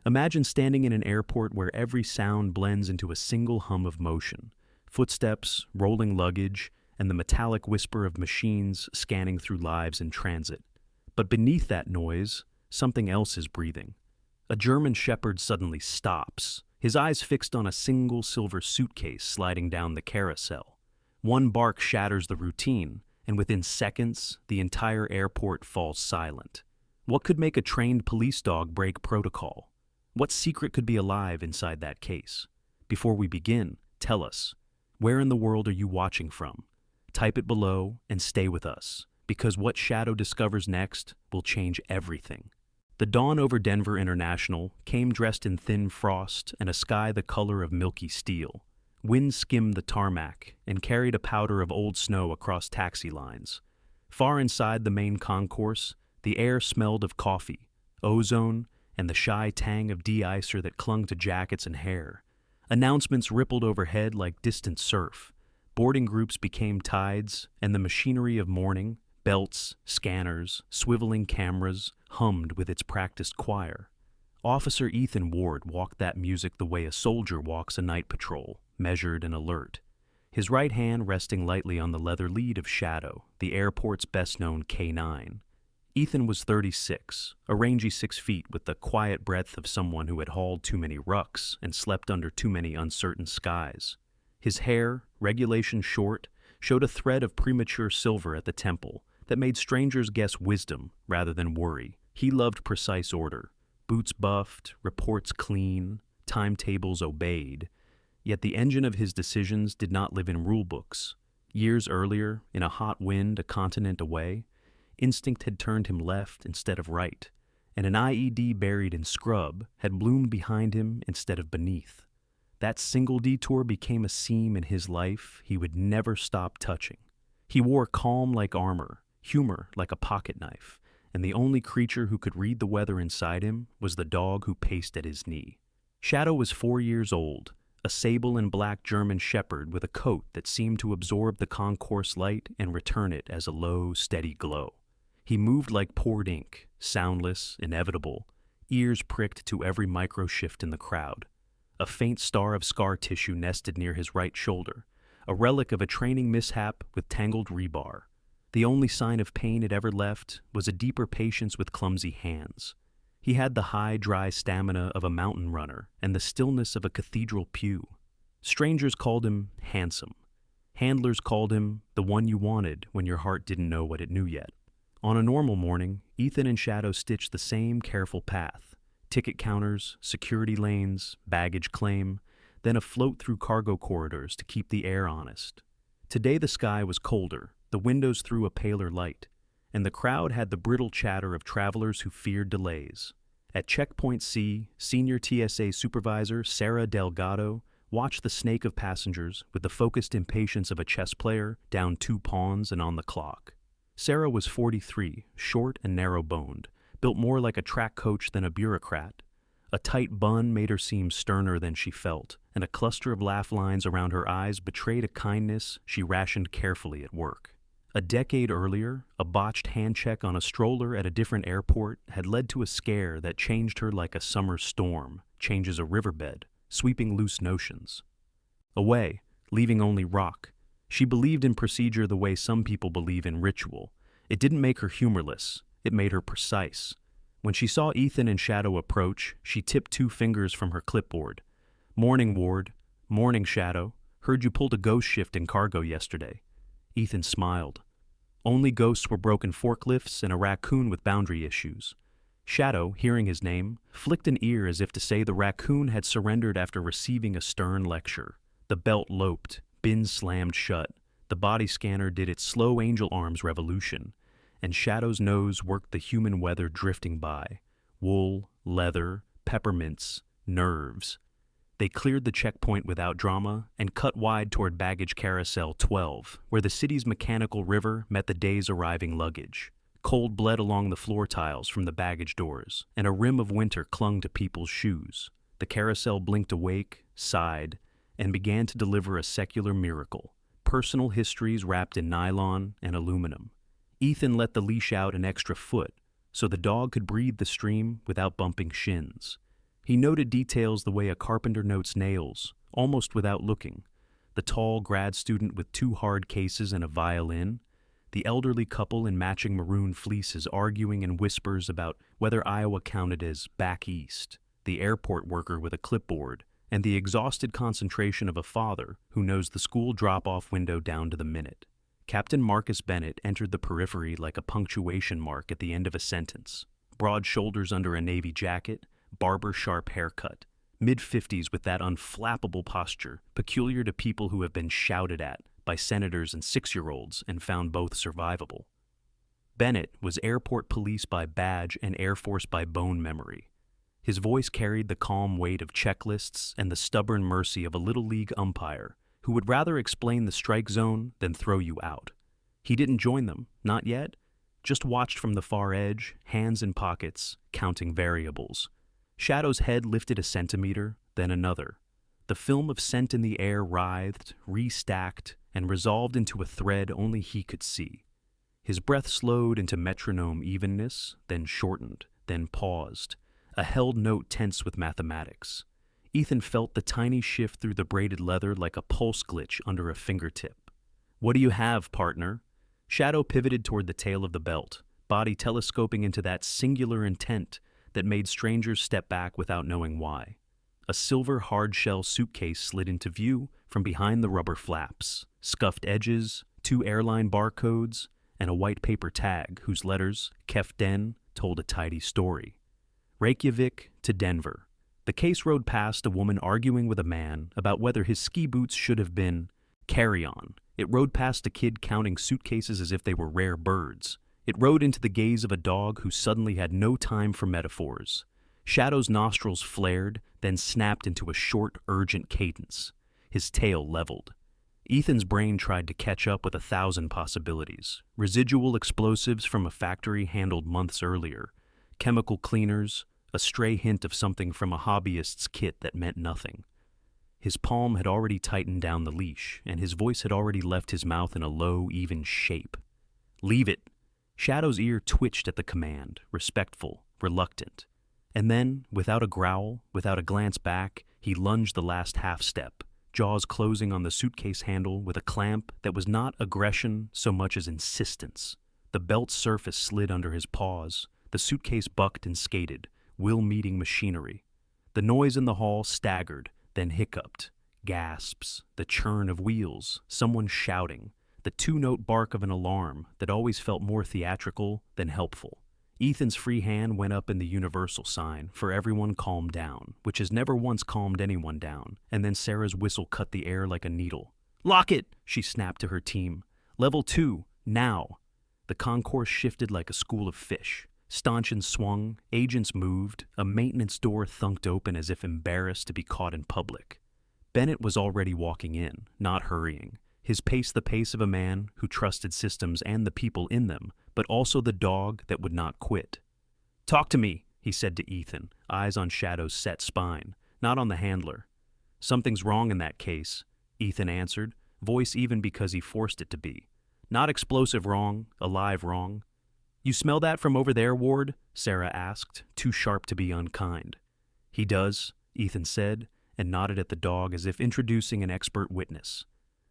Imagine standing in an airport where every sound blends into a single hum of motion: footsteps, rolling luggage, and the metallic whisper of machines scanning through lives in transit. But beneath that noise, something else is breathing. A German shepherd suddenly stops, his eyes fixed on a single silver suitcase sliding down the carousel. One bark shatters the routine, and within seconds, the entire airport falls silent. What could make a trained police dog break protocol? What secret could be alive inside that case? Before we begin, tell us, where in the world are you watching from? Type it below and stay with us, because what Shadow discovers next will change everything. The dawn over Denver International came dressed in thin frost and a sky the color of milky steel. Wind skimmed the tarmac and carried a powder of old snow across taxi lines. Far inside the main concourse, the air smelled of coffee, ozone, and the shy tang of de-icer that clung to jackets and hair. Announcements rippled overhead like distant surf. Boarding groups became tides, and the machinery of morning, belts, scanners, swiveling cameras, hummed with its practiced choir. Officer Ethan Ward walked that music the way a soldier walks a night patrol, measured and alert. His right hand resting lightly on the leather lead of Shadow, the airport's best-known K9. Ethan was 36, a rangy 6 feet with the quiet breadth of someone who had hauled too many rucks and slept under too many uncertain skies. His hair, regulation short, showed a thread of premature silver at the temple that made strangers guess wisdom rather than worry. He loved precise order, boots buffed, reports clean, timetables obeyed. Yet the engine of his decisions did not live in rulebooks. Years earlier, in a hot wind a continent away, instinct had turned him left instead of right, and an IED buried in scrub had bloomed behind him instead of beneath. That single detour became a seam in his life he would never stop touching. He wore calm like armor, humor like a pocket knife, and the only creature who could read the weather inside him was the dog who paced at his knee. Shadow was 4 years old, a sable and black German shepherd with a coat that seemed to absorb the concourse light and return it as a low, steady glow. He moved like poured ink, soundless, inevitable, ears pricked to every micro-shift in the crowd. A faint star of scar tissue nested near his right shoulder, a relic of a training mishap with tangled rebar. The only sign of pain it ever left was a deeper patience with clumsy hands. He had the high, dry stamina of a mountain runner and the stillness of a cathedral pew. Strangers called him handsome. Handlers called him the one you wanted when your heart didn't know what it knew yet. On a normal morning, Ethan and Shadow stitched the same careful path: ticket counters, security lanes, baggage claim, then a float through cargo corridors to keep the air honest. Today the sky was colder, the windows threw a paler light, and the crowd had the brittle chatter of travelers who feared delays. At Checkpoint C, senior TSA supervisor Sarah Delgado watched the snake of passengers with the focused impatience of a chess player down 2 pawns and on the clock. Sarah was 43, short and narrow-boned, built more like a track coach than a bureaucrat. A tight bun made her seem sterner than she felt, and a cluster of laugh lines around her eyes betrayed a kindness she rationed carefully at work. A decade earlier, a botched hand check on a stroller at a different airport had led to a scare that changed her like a summer storm changes a riverbed, sweeping loose notions. Away, leaving only rock. She believed in procedure the way some people believe in ritual. It didn't make her humorless, it made her precise. When she saw Ethan and Shadow approach, she tipped 2 fingers from her clipboard. "Morning, Ward. Morning, Shadow. Heard you pulled a ghost shift in cargo yesterday." Ethan smiled. Only ghosts were broken forklifts and a raccoon with boundary issues. Shadow, hearing his name, flicked an ear as if to say the raccoon had surrendered after receiving a stern lecture. The belt loped, bins slammed shut, the body scanner did its slow angel arms revolution, and Shadow's nose worked the human weather drifting by. Wool, leather, peppermints, nerves. They cleared the checkpoint without drama and cut wide toward baggage carousel 12, where the city's mechanical river met the day's arriving luggage. Cold bled along the floor tiles from the baggage doors, and a rim of winter clung to people's shoes. The carousel blinked awake, sighed, and began to deliver a secular miracle: personal histories wrapped in nylon and aluminum. Ethan let the leash out an extra foot, so the dog could breathe the stream without bumping shins. He noted details the way a carpenter notes nails, almost without looking. The tall grad student with two hard cases and a violin, the elderly couple in matching maroon fleeces arguing in whispers about whether Iowa counted as back east, the airport worker with a clipboard, and the exhausted concentration of a father who knows the school drop-off window down to the minute. Captain Marcus Bennett entered the periphery like a punctuation mark at the end of a sentence. Broad shoulders under a navy jacket, barber-sharp haircut, mid-50s with that unflappable posture peculiar to people who have been shouted at by senators and six-year-olds and found both survivable. Bennett was airport police by badge and Air Force by bone memory. His voice carried the calm weight of checklists and the stubborn mercy of a little league umpire who would rather explain the strike zone than throw you out. He didn't join them, not yet, just watched from the far edge, hands in pockets, counting variables. Shadow's head lifted a centimeter, then another. The film of scent in the air writhed, restacked, and resolved into a thread only he could see. His breath slowed into metronome evenness, then shortened, then paused, a held note tense with mathematics. Ethan felt the tiny shift through the braided leather like a pulse glitch under a fingertip. "What do you have, partner?" Shadow pivoted toward the tail of the belt, body telescoping into that singular intent that made strangers step back without knowing why. A silver hard-shell suitcase slid into view from behind the rubber flaps, scuffed edges, two airline barcodes, and a white paper tag whose letters, Kef Den, told a tidy story. Reykjavik to Denver. The case rode past a woman arguing with a man about whether his ski boots should have been carry-on. It rode past a kid counting suitcases as if they were rare birds. It rode into the gaze of a dog who suddenly had no time for metaphors. Shadow's nostrils flared, then snapped into a short, urgent cadence. His tail leveled. Ethan's brain tried to catch up with 1,000 possibilities. Residual explosives from a factory handled months earlier. Chemical cleaners, a stray hint of something from a hobbyist's kit that meant nothing. His palm had already tightened down the leash, and his voice had already left his mouth in a low, even shape. "Leave it." Shadow's ear twitched at the command, respectful, reluctant. And then, without a growl, without a glance back, he lunged the last half-step, jaws closing on the suitcase handle with a clamp that was not aggression so much as insistence. The belt's surface slid under his paws. The suitcase bucked and skated, will meeting machinery. The noise in the hall staggered, then hiccuped. Gasps, the churn of wheels, someone shouting, the two-note bark of an alarm that always felt more theatrical than helpful. Ethan's free hand went up in the universal sign for everyone calm down, which has never once calmed anyone down, and then Sarah's whistle cut the air like a needle. "Lock it!" she snapped to her team. "Level 2, now!" The concourse shifted like a school of fish. Stanchions swung, agents moved, a maintenance door thunked open as if embarrassed to be caught in public. Bennett was already walking in, not hurrying, his pace the pace of a man who trusted systems and the people in them, but also the dog that would not quit. "Talk to me," he said to Ethan, eyes on Shadow's set spine, not on the handler. "Something's wrong in that case," Ethan answered, voice even because he forced it to be. "Not explosive wrong, alive wrong." "You smell that from over there, Ward?" Sarah asked, too sharp to be unkind. "He does," Ethan said, and nodded at the dog as if introducing an expert witness.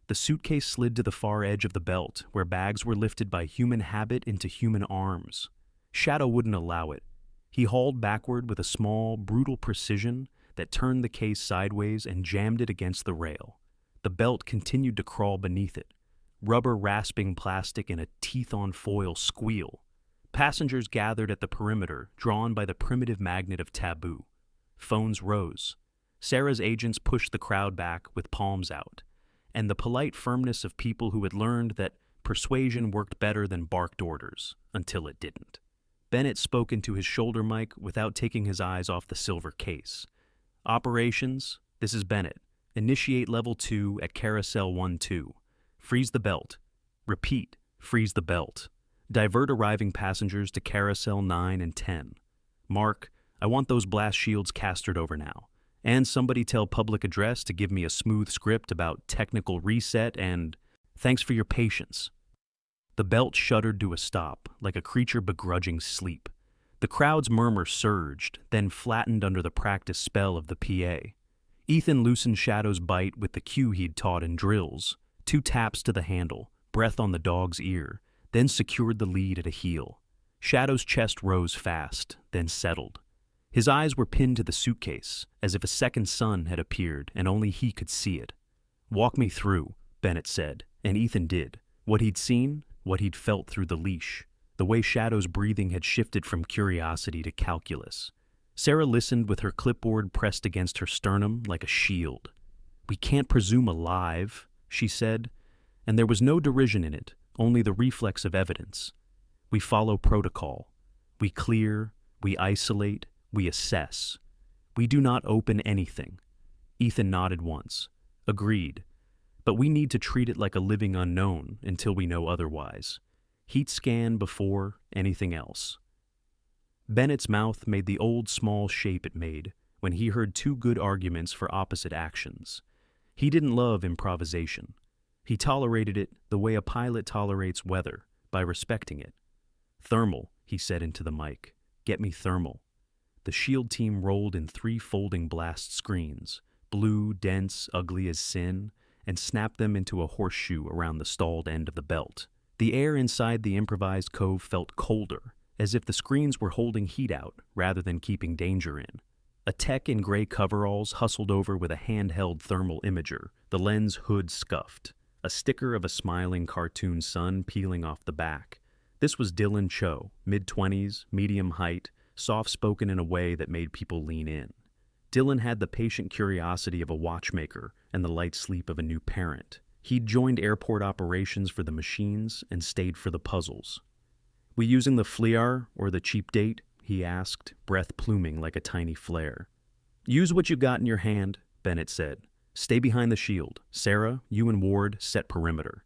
The suitcase slid to the far edge of the belt, where bags were lifted by human habit into human arms. Shadow wouldn't allow it. He hauled backward with a small, brutal precision that turned the case sideways and jammed it against the rail. The belt continued to crawl beneath it, rubber rasping plastic in a teeth-on-foil squeal. Passengers gathered at the perimeter, drawn by the primitive magnet of taboo. Phones rose. Sarah's agents pushed the crowd back with palms out, and the polite firmness of people who had learned that persuasion worked better than barked orders, until it didn't. Bennett spoke into his shoulder mic without taking his eyes off the silver case. "Operations, this is Bennett. Initiate level 2 at Carousel 1-2. Freeze the belt. Repeat, freeze the belt. Divert arriving passengers to Carousel 9 and 10. Mark, I want those blast shields castered over now. And somebody tell public address to give me a smooth script about technical reset and thanks for your patience." The belt shuddered to a stop, like a creature begrudging sleep. The crowd's murmur surged, then flattened under the practice spell of the PA. Ethan loosened Shadow's bite with the cue he'd taught in drills. 2 taps to the handle, breath on the dog's ear, then secured the lead at a heel. Shadow's chest rose fast, then settled. His eyes were pinned to the suitcase, as if a second sun had appeared and only he could see it. "Walk me through," Bennett said, and Ethan did. What he'd seen, what he'd felt through the leash. The way Shadow's breathing had shifted from curiosity to calculus. Sarah listened with her clipboard pressed against her sternum like a shield. "We can't presume alive," she said, and there was no derision in it, only the reflex of evidence. "We follow protocol. We clear, we isolate, we assess. We do not open anything." Ethan nodded once. "Agreed. But we need to treat it like a living unknown until we know otherwise. Heat scan before anything else." Bennett's mouth made the old small shape it made when he heard 2 good arguments for opposite actions. He didn't love improvisation. He tolerated it the way a pilot tolerates weather, by respecting it. "Thermal," he said into the mic. "Get me thermal." The SHIELD team rolled in 3 folding blast screens, blue, dense, ugly as sin, and snapped them into a horseshoe around the stalled end of the belt. The air inside the improvised cove felt colder, as if the screens were holding heat out rather than keeping danger in. A tech in gray coveralls hustled over with a handheld thermal imager, the lens hood scuffed, a sticker of a smiling cartoon sun peeling off the back. This was Dylan Cho, mid-20s, medium height, soft-spoken in a way that made people lean in. Dylan had the patient curiosity of a watchmaker and the light sleep of a new parent. He'd joined airport operations for the machines and stayed for the puzzles. "We using the FLIR or the cheap date?" he asked, breath pluming like a tiny flare. "Use what you got in your hand," Bennett said. "Stay behind the shield. Sarah, you and Ward set perimeter."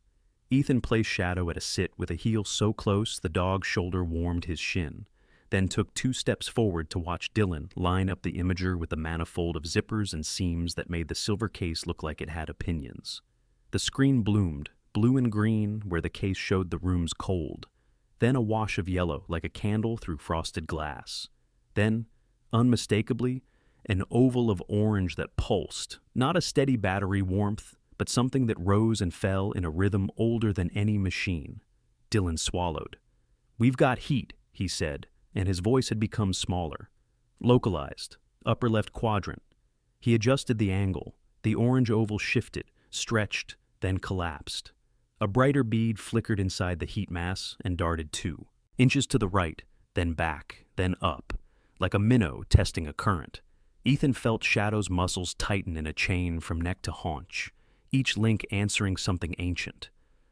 Ethan placed Shadow at a sit with a heel so close the dog's shoulder warmed his shin, then took 2 steps forward to watch Dylan line up the imager with the manifold of zippers and seams that made the silver case look like it had opinions. The screen bloomed, blue and green where the case showed the room's cold, then a wash of yellow like a candle through frosted glass. Then, unmistakably, an oval of orange that pulsed, not a steady battery warmth, but something that rose and fell in a rhythm older than any machine. Dylan swallowed. "We've got heat," he said, and his voice had become smaller. "Localized, upper left quadrant." He adjusted the angle. The orange oval shifted, stretched, then collapsed. A brighter bead flickered inside the heat mass and darted 2 inches to the right, then back, then up, like a minnow testing a current. Ethan felt Shadow's muscles tighten in a chain from neck to haunch, each link answering something ancient.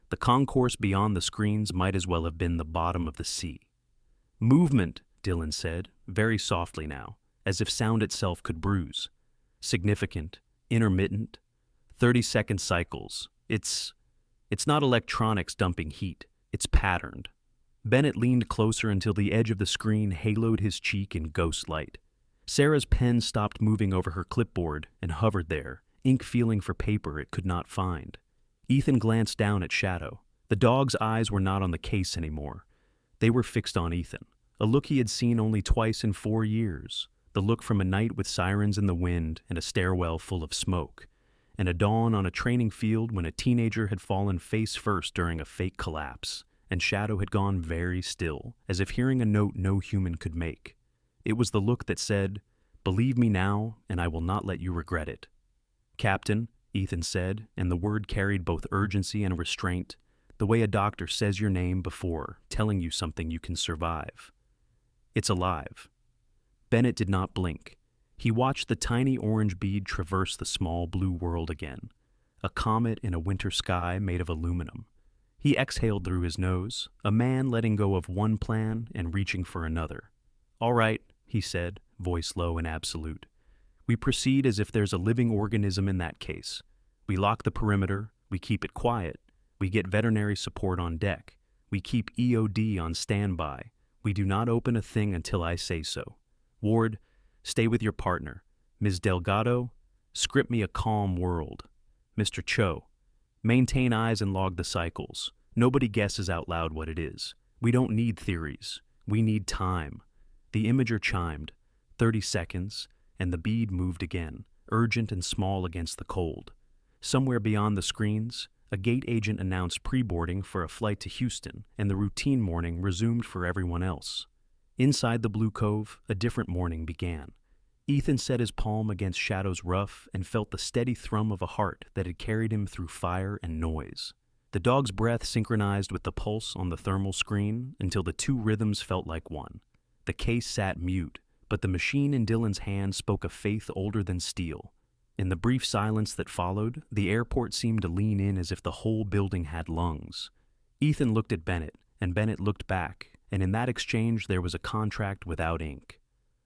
The concourse beyond the screens might as well have been the bottom of the sea. "Movement," Dylan said, very softly now, as if sound itself could bruise. "Significant, intermittent, 30-second cycles. It's not electronics dumping heat. It's patterned." Bennett leaned closer until the edge of the screen haloed his cheek in ghost light. Sarah's pen stopped moving over her clipboard and hovered there, ink feeling for paper it could not find. Ethan glanced down at Shadow. The dog's eyes were not on the case anymore. They were fixed on Ethan, a look he had seen only twice in 4 years, the look from a night with sirens in the wind and a stairwell full of smoke, and a dawn on a training field when a teenager had fallen face first during a fake collapse, and Shadow had gone very still, as if hearing a note no human could make. It was the look that said, "Believe me now, and I will not let you regret it." "Captain," Ethan said, and the word carried both urgency and restraint, the way a doctor says your name before telling you something you can survive. "It's alive." Bennett did not blink. He watched the tiny orange bead traverse the small blue world again, a comet in a winter sky made of aluminum. He exhaled through his nose, a man letting go of one plan and reaching for another. "All right," he said, voice low and absolute. "We proceed as if there's a living organism in that case. We lock the perimeter, we keep it quiet, we get veterinary support on deck, we keep EOD on standby, we do not open a thing until I say so. Ward, stay with your partner. Ms. Delgado, script me a calm world. Mr. Cho, maintain eyes and log the cycles. Nobody guesses out loud what it is. We don't need theories. We need time. The imager chimed. 30 seconds, and the bead moved again, urgent and small against the cold. Somewhere beyond the screens, a gate agent announced pre-boarding for a flight to Houston, and the routine morning resumed for everyone else. Inside the Blue Cove, a different morning began. Ethan set his palm against Shadow's ruff and felt the steady thrum of a heart that had carried him through fire and noise. The dog's breath synchronized with the pulse on the thermal screen until the two rhythms felt like one. The case sat mute, but the machine in Dylan's hand spoke a faith older than steel. In the brief silence that followed, the airport seemed to lean in as if the whole building had lungs. Ethan looked at Bennett, and Bennett looked back, and in that exchange there was a contract without ink.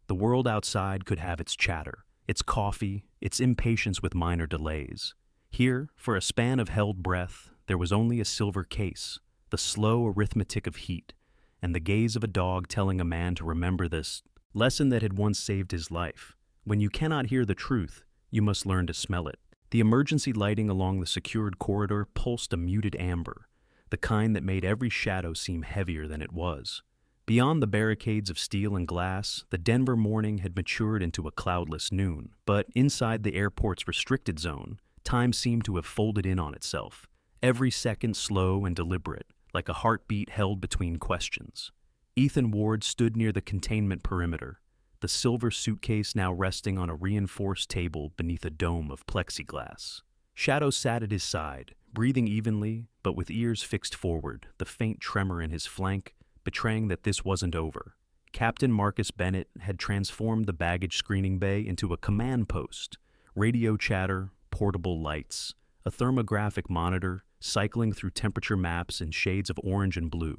The world outside could have its chatter, its coffee, its impatience with minor delays. Here, for a span of held breath, there was only a silver case, the slow arithmetic of heat, and the gaze of a dog telling a man to remember this lesson that had once saved his life. When you cannot hear the truth, you must learn to smell it. The emergency lighting along the secured corridor pulsed a muted amber, the kind that made every shadow seem heavier than it was. Beyond the barricades of steel and glass, the Denver morning had matured into a cloudless noon, but inside the airport's restricted zone, time seemed to have folded in on itself, every second slow and deliberate, like a heartbeat held between questions. Ethan Ward stood near the containment perimeter, the silver suitcase now resting on a reinforced table beneath a dome of plexiglass. Shadow sat at his side, breathing evenly, but with ears fixed forward, the faint tremor in his flank betraying that this wasn't over. Captain Marcus Bennett had transformed the baggage screening bay into a command post. Radio chatter, portable lights, a thermographic monitor cycling through temperature maps in shades of orange and blue.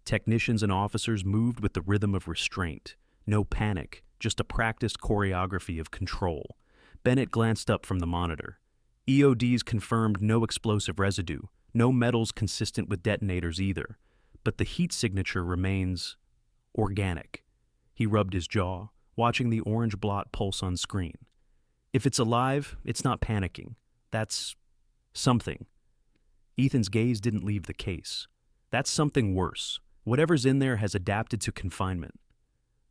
Technicians and officers moved with the rhythm of restraint. No panic, just a practiced choreography of control. Bennett glanced up from the monitor. EODs confirmed no explosive residue, no metals consistent with detonators either. But the heat signature remains organic. He rubbed his jaw, watching the orange blot pulse on screen. If it's alive, it's not panicking. That's something. Ethan's gaze didn't leave the case. That's something worse. Whatever's in there has adapted to confinement.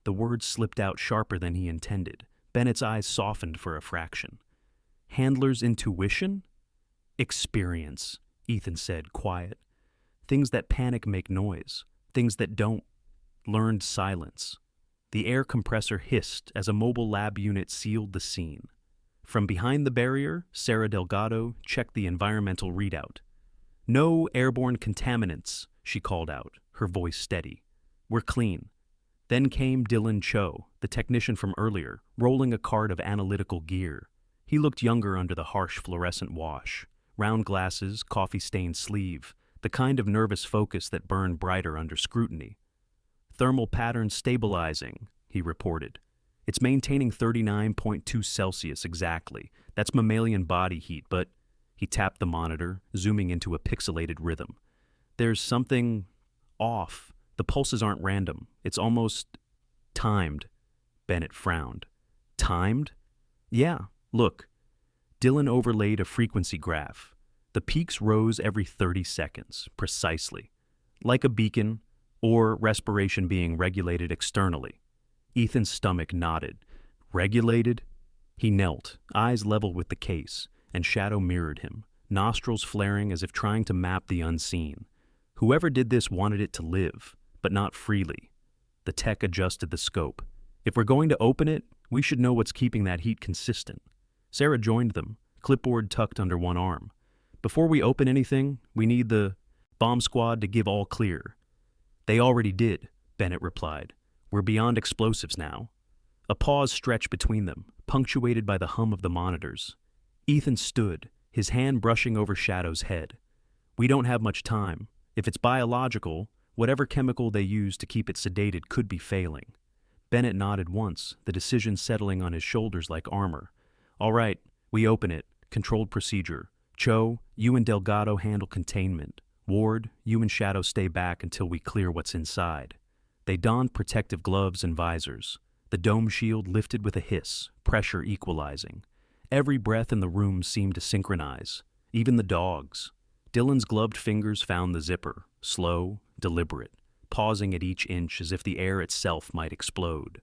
The words slipped out sharper than he intended. Bennett's eyes softened for a fraction. Handler's intuition? Experience, Ethan said, quiet. Things that panic make noise. Things that don't. Learned silence. The air compressor hissed as a mobile lab unit sealed the scene. From behind the barrier, Sarah Delgado checked the environmental readout. No airborne contaminants, she called out, her voice steady. We're clean. Then came Dylan Cho, the technician from earlier, rolling a cart of analytical gear. He looked younger under the harsh fluorescent wash. Round glasses, coffee-stained sleeve, the kind of nervous focus that burned brighter under scrutiny. Thermal pattern stabilizing, he reported. It's maintaining 39.2 Celsius exactly. That's mammalian body heat, but he tapped the monitor, zooming into a pixelated rhythm. There's something off. The pulses aren't random. It's almost timed. Bennett frowned. Timed? Yeah, look. Dylan overlaid a frequency graph. The peaks rose every 30 seconds, precisely. Like a beacon, or respiration being regulated externally. Ethan's stomach nodded. Regulated? He knelt, eyes level with the case, and Shadow mirrored him, nostrils flaring as if trying to map the unseen. Whoever did this wanted it to live, but not freely. The tech adjusted the scope. If we're going to open it, we should know what's keeping that heat consistent. Sarah joined them, clipboard tucked under one arm. Before we open anything, we need the bomb squad to give all clear. They already did, Bennett replied. We're beyond explosives now. A pause stretched between them, punctuated by the hum of the monitors. Ethan stood, his hand brushing over Shadow's head. We don't have much time. If it's biological, whatever chemical they use to keep it sedated could be failing. Bennett nodded once, the decision settling on his shoulders like armor. All right, we open it. Controlled procedure. Cho, you and Delgado handle containment. Ward, you and Shadow stay back until we clear what's inside. They donned protective gloves and visors. The dome shield lifted with a hiss, pressure equalizing. Every breath in the room seemed to synchronize, even the dogs. Dylan's gloved fingers found the zipper, slow, deliberate. pausing at each inch as if the air itself might explode.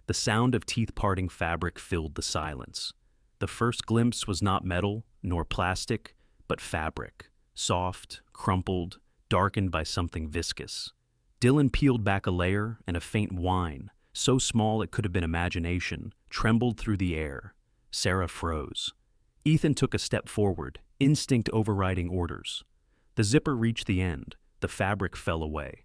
The sound of teeth-parting fabric filled the silence. The first glimpse was not metal nor plastic, but fabric, soft, crumpled, darkened by something viscous. Dylan peeled back a layer, and a faint whine, so small it could have been imagination, trembled through the air. Sarah froze. Ethan took a step forward, instinct overriding orders. The zipper reached the end. The fabric fell away.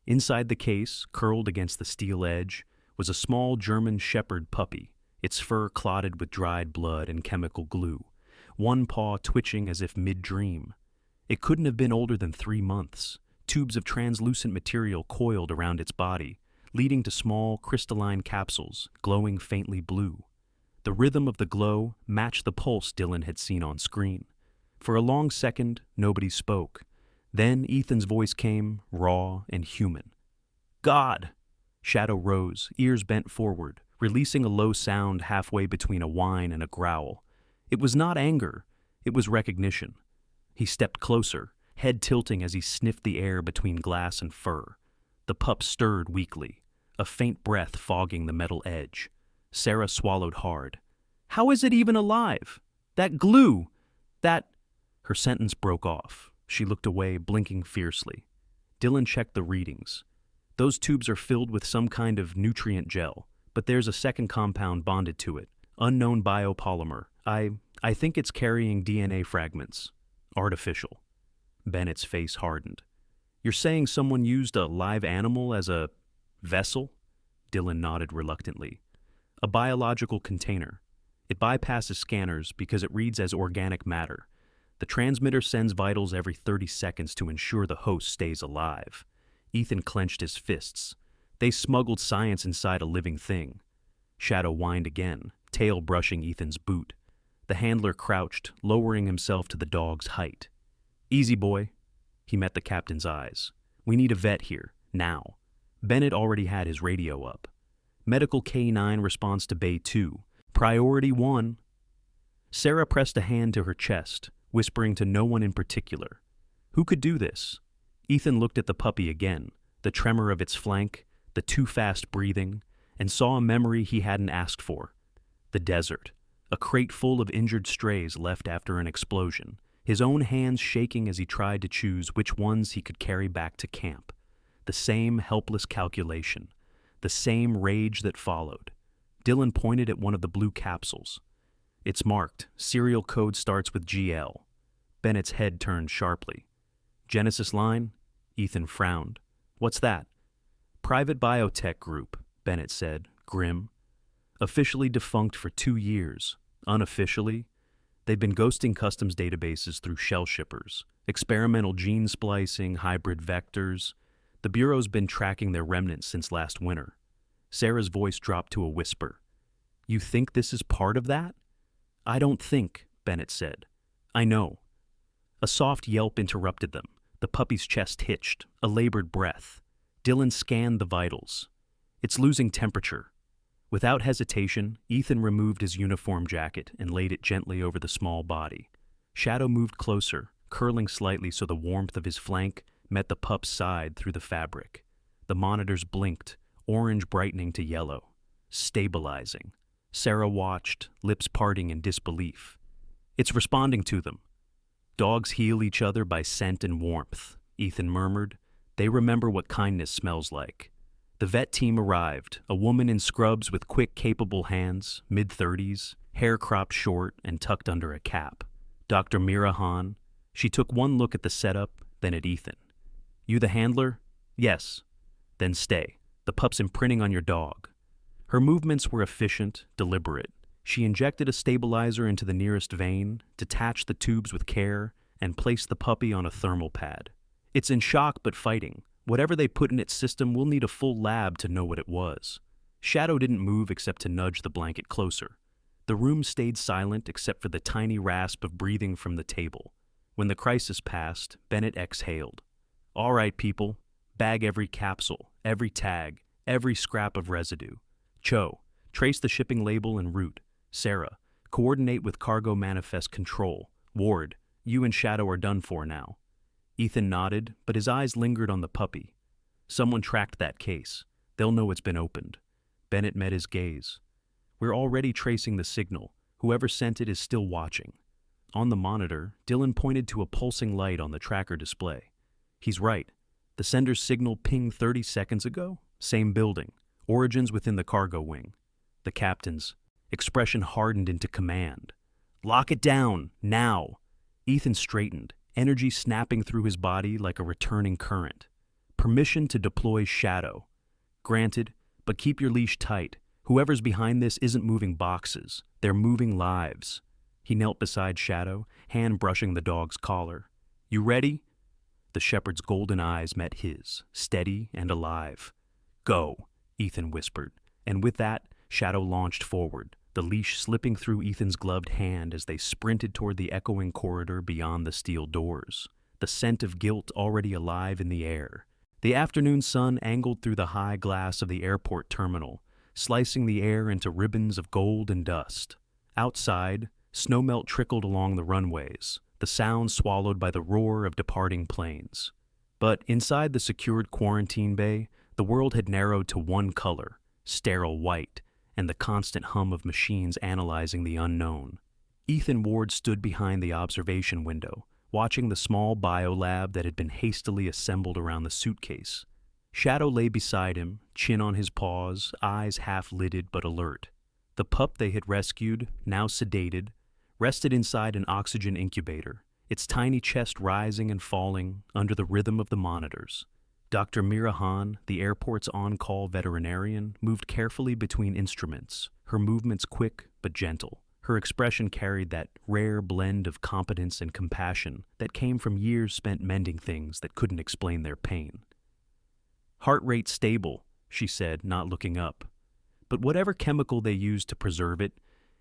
Inside the case, curled against the steel edge, was a small German shepherd puppy, its fur clotted with dried blood and chemical glue, one paw twitching as if mid-dream. It couldn't have been older than 3 months. Tubes of translucent material coiled around its body, leading to small, crystalline capsules, glowing faintly blue. The rhythm of the glow matched the pulse Dylan had seen on screen. For a long second, nobody spoke. Then Ethan's voice came, raw and human. "God!" Shadow rose, ears bent forward, releasing a low sound halfway between a whine and a growl. It was not anger, it was recognition. He stepped closer, head tilting as he sniffed the air between glass and fur. The pup stirred weakly, a faint breath fogging the metal edge. Sarah swallowed hard. "How is it even alive? That glue! That—" Her sentence broke off. She looked away, blinking fiercely. Dylan checked the readings. "Those tubes are filled with some kind of nutrient gel, but there's a second compound bonded to it. Unknown biopolymer. I think it's carrying DNA fragments. Artificial." Bennett's face hardened. "You're saying someone used a live animal as a vessel?" Dylan nodded reluctantly. "A biological container. It bypasses scanners because it reads as organic matter. The transmitter sends vitals every 30 seconds to ensure the host stays alive." Ethan clenched his fists. They smuggled science inside a living thing. Shadow whined again, tail brushing Ethan's boot. The handler crouched, lowering himself to the dog's height. "Easy, boy." He met the captain's eyes. "We need a vet here, now." Bennett already had his radio up. "Medical K-9 response to Bay 2. Priority 1. Sarah pressed a hand to her chest, whispering to no one in particular. Who could do this? Ethan looked at the puppy again, the tremor of its flank, the too fast breathing, and saw a memory he hadn't asked for. The desert, a crate full of injured strays left after an explosion, his own hands shaking as he tried to choose which ones he could carry back to camp. The same helpless calculation, the same rage that followed. Dylan pointed at one of the blue capsules. "It's marked. Serial code starts with GL." Bennett's head turned sharply. "Genesis line?" Ethan frowned. "What's that?" "Private biotech group," Bennett said, grim. "Officially defunct for 2 years. Unofficially, they've been ghosting customs databases through shell shippers, experimental gene splicing, hybrid vectors. The Bureau's been tracking their remnants since last winter." Sarah's voice dropped to a whisper. "You think this is part of that?" "I don't think," Bennett said. "I know." A soft yelp interrupted them. The puppy's chest hitched, a labored breath. Dylan scanned the vitals. "It's losing temperature." Without hesitation, Ethan removed his uniform jacket and laid it gently over the small body. Shadow moved closer, curling slightly so the warmth of his flank met the pup's side through the fabric. The monitors blinked, orange brightening to yellow. Stabilizing. Sarah watched, lips parting in disbelief. "It's responding to them." "Dogs heal each other by scent and warmth," Ethan murmured. "They remember what kindness smells like." The vet team arrived, a woman in scrubs with quick, capable hands, mid-30s, hair cropped short and tucked under a cap. Dr. Mira Hahn. She took one look at the setup, then at Ethan. "You the handler?" "Yes." "Then stay. The pup's imprinting on your dog." Her movements were efficient, deliberate. She injected a stabilizer into the nearest vein, detached the tubes with care, and placed the puppy on a thermal pad. "It's in shock but fighting. Whatever they put in its system, we'll need a full lab to know what it was." Shadow didn't move except to nudge the blanket closer. The room stayed silent except for the tiny rasp of breathing from the table. When the crisis passed, Bennett exhaled. "All right, people. Bag every capsule, every tag, every scrap of residue. Cho, trace the shipping label and route. Sarah, coordinate with Cargo Manifest Control. Ward, you and Shadow are done for now." Ethan nodded, but his eyes lingered on the puppy. Someone tracked that case. They'll know it's been opened. Bennett met his gaze. We're already tracing the signal. Whoever sent it is still watching. On the monitor, Dylan pointed to a pulsing light on the tracker display. He's right. The sender's signal pinged 30 seconds ago? Same building. Origins within the cargo wing. The captain's expression hardened into command. Lock it down, now! Ethan straightened, energy snapping through his body like a returning current. Permission to deploy Shadow. Granted, but keep your leash tight. Whoever's behind this isn't moving boxes. They're moving lives. He knelt beside Shadow, hand brushing the dog's collar. You ready? The shepherd's golden eyes met his, steady and alive. Go, Ethan whispered, and with that, Shadow launched forward, the leash slipping through Ethan's gloved hand as they sprinted toward the echoing corridor beyond the steel doors, the scent of guilt already alive in the air. The afternoon sun angled through the high glass of the airport terminal, slicing the air into ribbons of gold and dust. Outside, snowmelt trickled along the runways, the sound swallowed by the roar of departing planes. But inside the secured quarantine bay, the world had narrowed to one color, sterile white, and the constant hum of machines analyzing the unknown. Ethan Ward stood behind the observation window, watching the small biolab that had been hastily assembled around the suitcase. Shadow lay beside him, chin on his paws, eyes half-lidded but alert. The pup they had rescued, now sedated, rested inside an oxygen incubator, its tiny chest rising and falling under the rhythm of the monitors. Dr. Mira Hahn, the airport's on-call veterinarian, moved carefully between instruments, her movements quick but gentle. Her expression carried that rare blend of competence and compassion that came from years spent mending things that couldn't explain their pain. Heart rate stable, she said, not looking up. But whatever chemical they use to preserve it,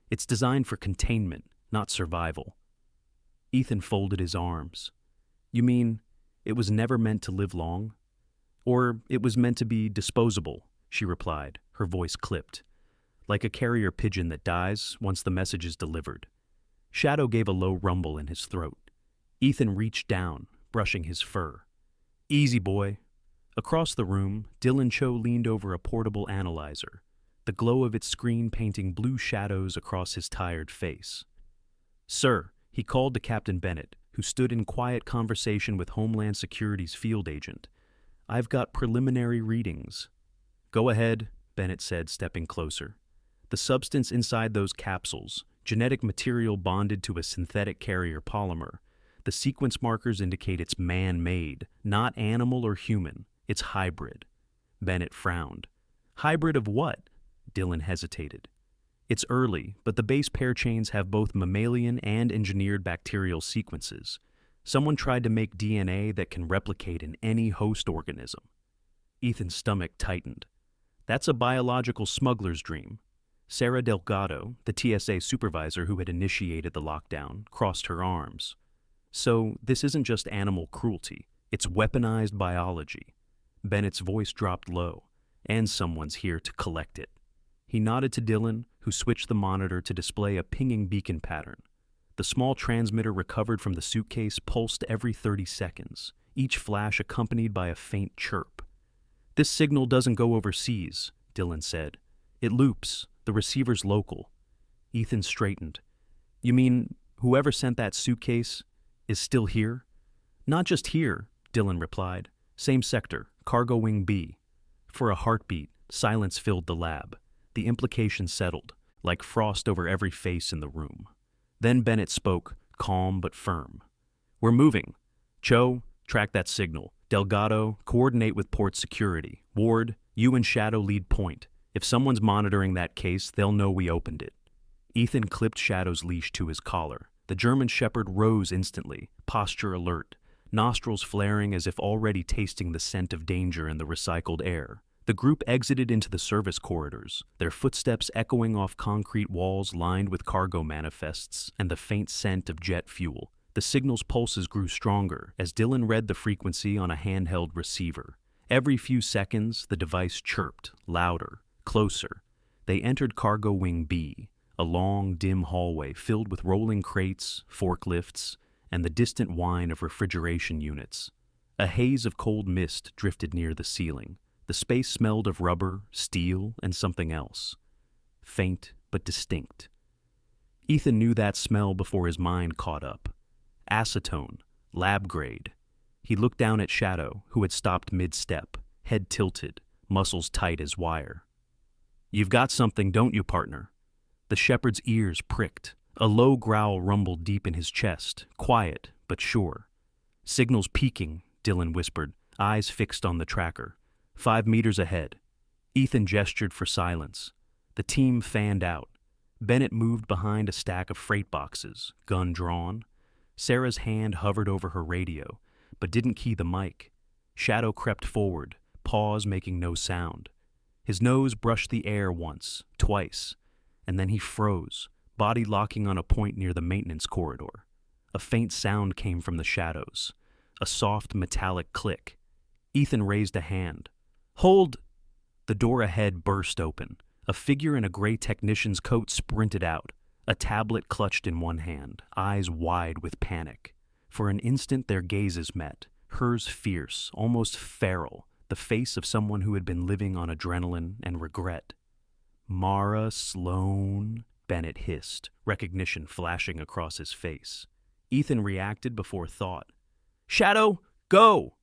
it's designed for containment, not survival. Ethan folded his arms. You mean it was never meant to live long? Or it was meant to be disposable, she replied, her voice clipped, like a carrier pigeon that dies once the message is delivered. Shadow gave a low rumble in his throat. Ethan reached down, brushing his fur. Easy, boy. Across the room, Dylan Cho leaned over a portable analyzer, the glow of its screen painting blue shadows across his tired face. Sir, he called to Captain Bennett, who stood in quiet conversation with Homeland Security's field agent. I've got preliminary readings. Go ahead, Bennett said, stepping closer. The substance inside those capsules, genetic material bonded to a synthetic carrier polymer. The sequence markers indicate it's man-made, not animal or human. It's hybrid. Bennett frowned. Hybrid of what? Dylan hesitated. It's early, but the base pair chains have both mammalian and engineered bacterial sequences. Someone tried to make DNA that can replicate in any host organism. Ethan's stomach tightened. That's a biological smuggler's dream. Sarah Delgado, the TSA supervisor who had initiated the lockdown, crossed her arms. So this isn't just animal cruelty. It's weaponized biology. Bennett's voice dropped low. And someone's here to collect it. He nodded to Dylan, who switched the monitor to display a pinging beacon pattern. The small transmitter recovered from the suitcase pulsed every 30 seconds, each flash accompanied by a faint chirp. This signal doesn't go overseas, Dylan said. It loops. The receiver's local. Ethan straightened. You mean whoever sent that suitcase is still here? Not just here, Dylan replied. Same sector, Cargo Wing B. For a heartbeat, silence filled the lab. The implication settled, like frost over every face in the room. Then Bennett spoke, calm but firm. We're moving. Cho, track that signal. Delgado, coordinate with port security. Ward, you and Shadow lead point. If someone's monitoring that case, they'll know we opened it. Ethan clipped Shadow's leash to his collar. The German shepherd rose instantly, posture alert, nostrils flaring as if already tasting the scent of danger in the recycled air. The group exited into the service corridors, their footsteps echoing off concrete walls lined with cargo manifests and the faint scent of jet fuel. The signal's pulses grew stronger as Dylan read the frequency on a handheld receiver. Every few seconds, the device chirped, louder, closer. They entered Cargo Wing B, a long, dim hallway filled with rolling crates, forklifts, and the distant whine of refrigeration units. A haze of cold mist drifted near the ceiling. The space smelled of rubber, steel, and something else. Faint but distinct. Ethan knew that smell before his mind caught up. Acetone, lab grade. He looked down at Shadow, who had stopped mid-step, head tilted, muscles tight as wire. "You've got something, don't you, partner?" The shepherd's ears pricked. A low growl rumbled deep in his chest, quiet but sure. "Signal's peaking," Dylan whispered, eyes fixed on the tracker. 5 meters ahead. Ethan gestured for silence. The team fanned out. Bennett moved behind a stack of freight boxes, gun drawn. Sarah's hand hovered over her radio, but didn't key the mic. Shadow crept forward, paws making no sound. His nose brushed the air once, twice, and then he froze, body locking on a point near the maintenance corridor. A faint sound came from the shadows, a soft metallic click. Ethan raised a hand. "Hold!" The door ahead burst open. A figure in a gray technician's coat sprinted out, a tablet clutched in one hand, eyes wide with panic. For an instant their gazes met, hers fierce, almost feral, the face of someone who had been living on adrenaline and regret. "Mara Sloan," Bennett hissed, recognition flashing across his face. Ethan reacted before thought. "Shadow, go!"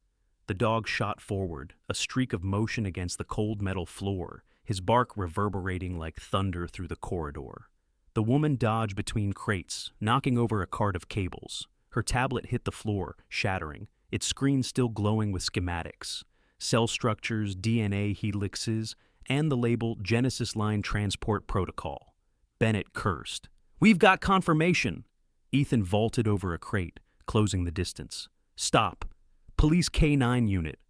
The dog shot forward, a streak of motion against the cold metal floor, his bark reverberating like thunder through the corridor. The woman dodged between crates, knocking over a cart of cables. Her tablet hit the floor, shattering, its screen still glowing with schematics. Cell structures, DNA helixes, and the label Genesis Line Transport Protocol. Bennett cursed. "We've got confirmation!" Ethan vaulted over a crate, closing the distance. "Stop! Police K9 unit."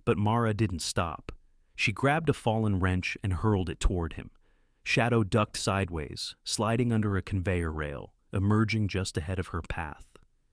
But Mara didn't stop. She grabbed a fallen wrench and hurled it toward him. Shadow ducked sideways, sliding under a conveyor rail, emerging just ahead of her path.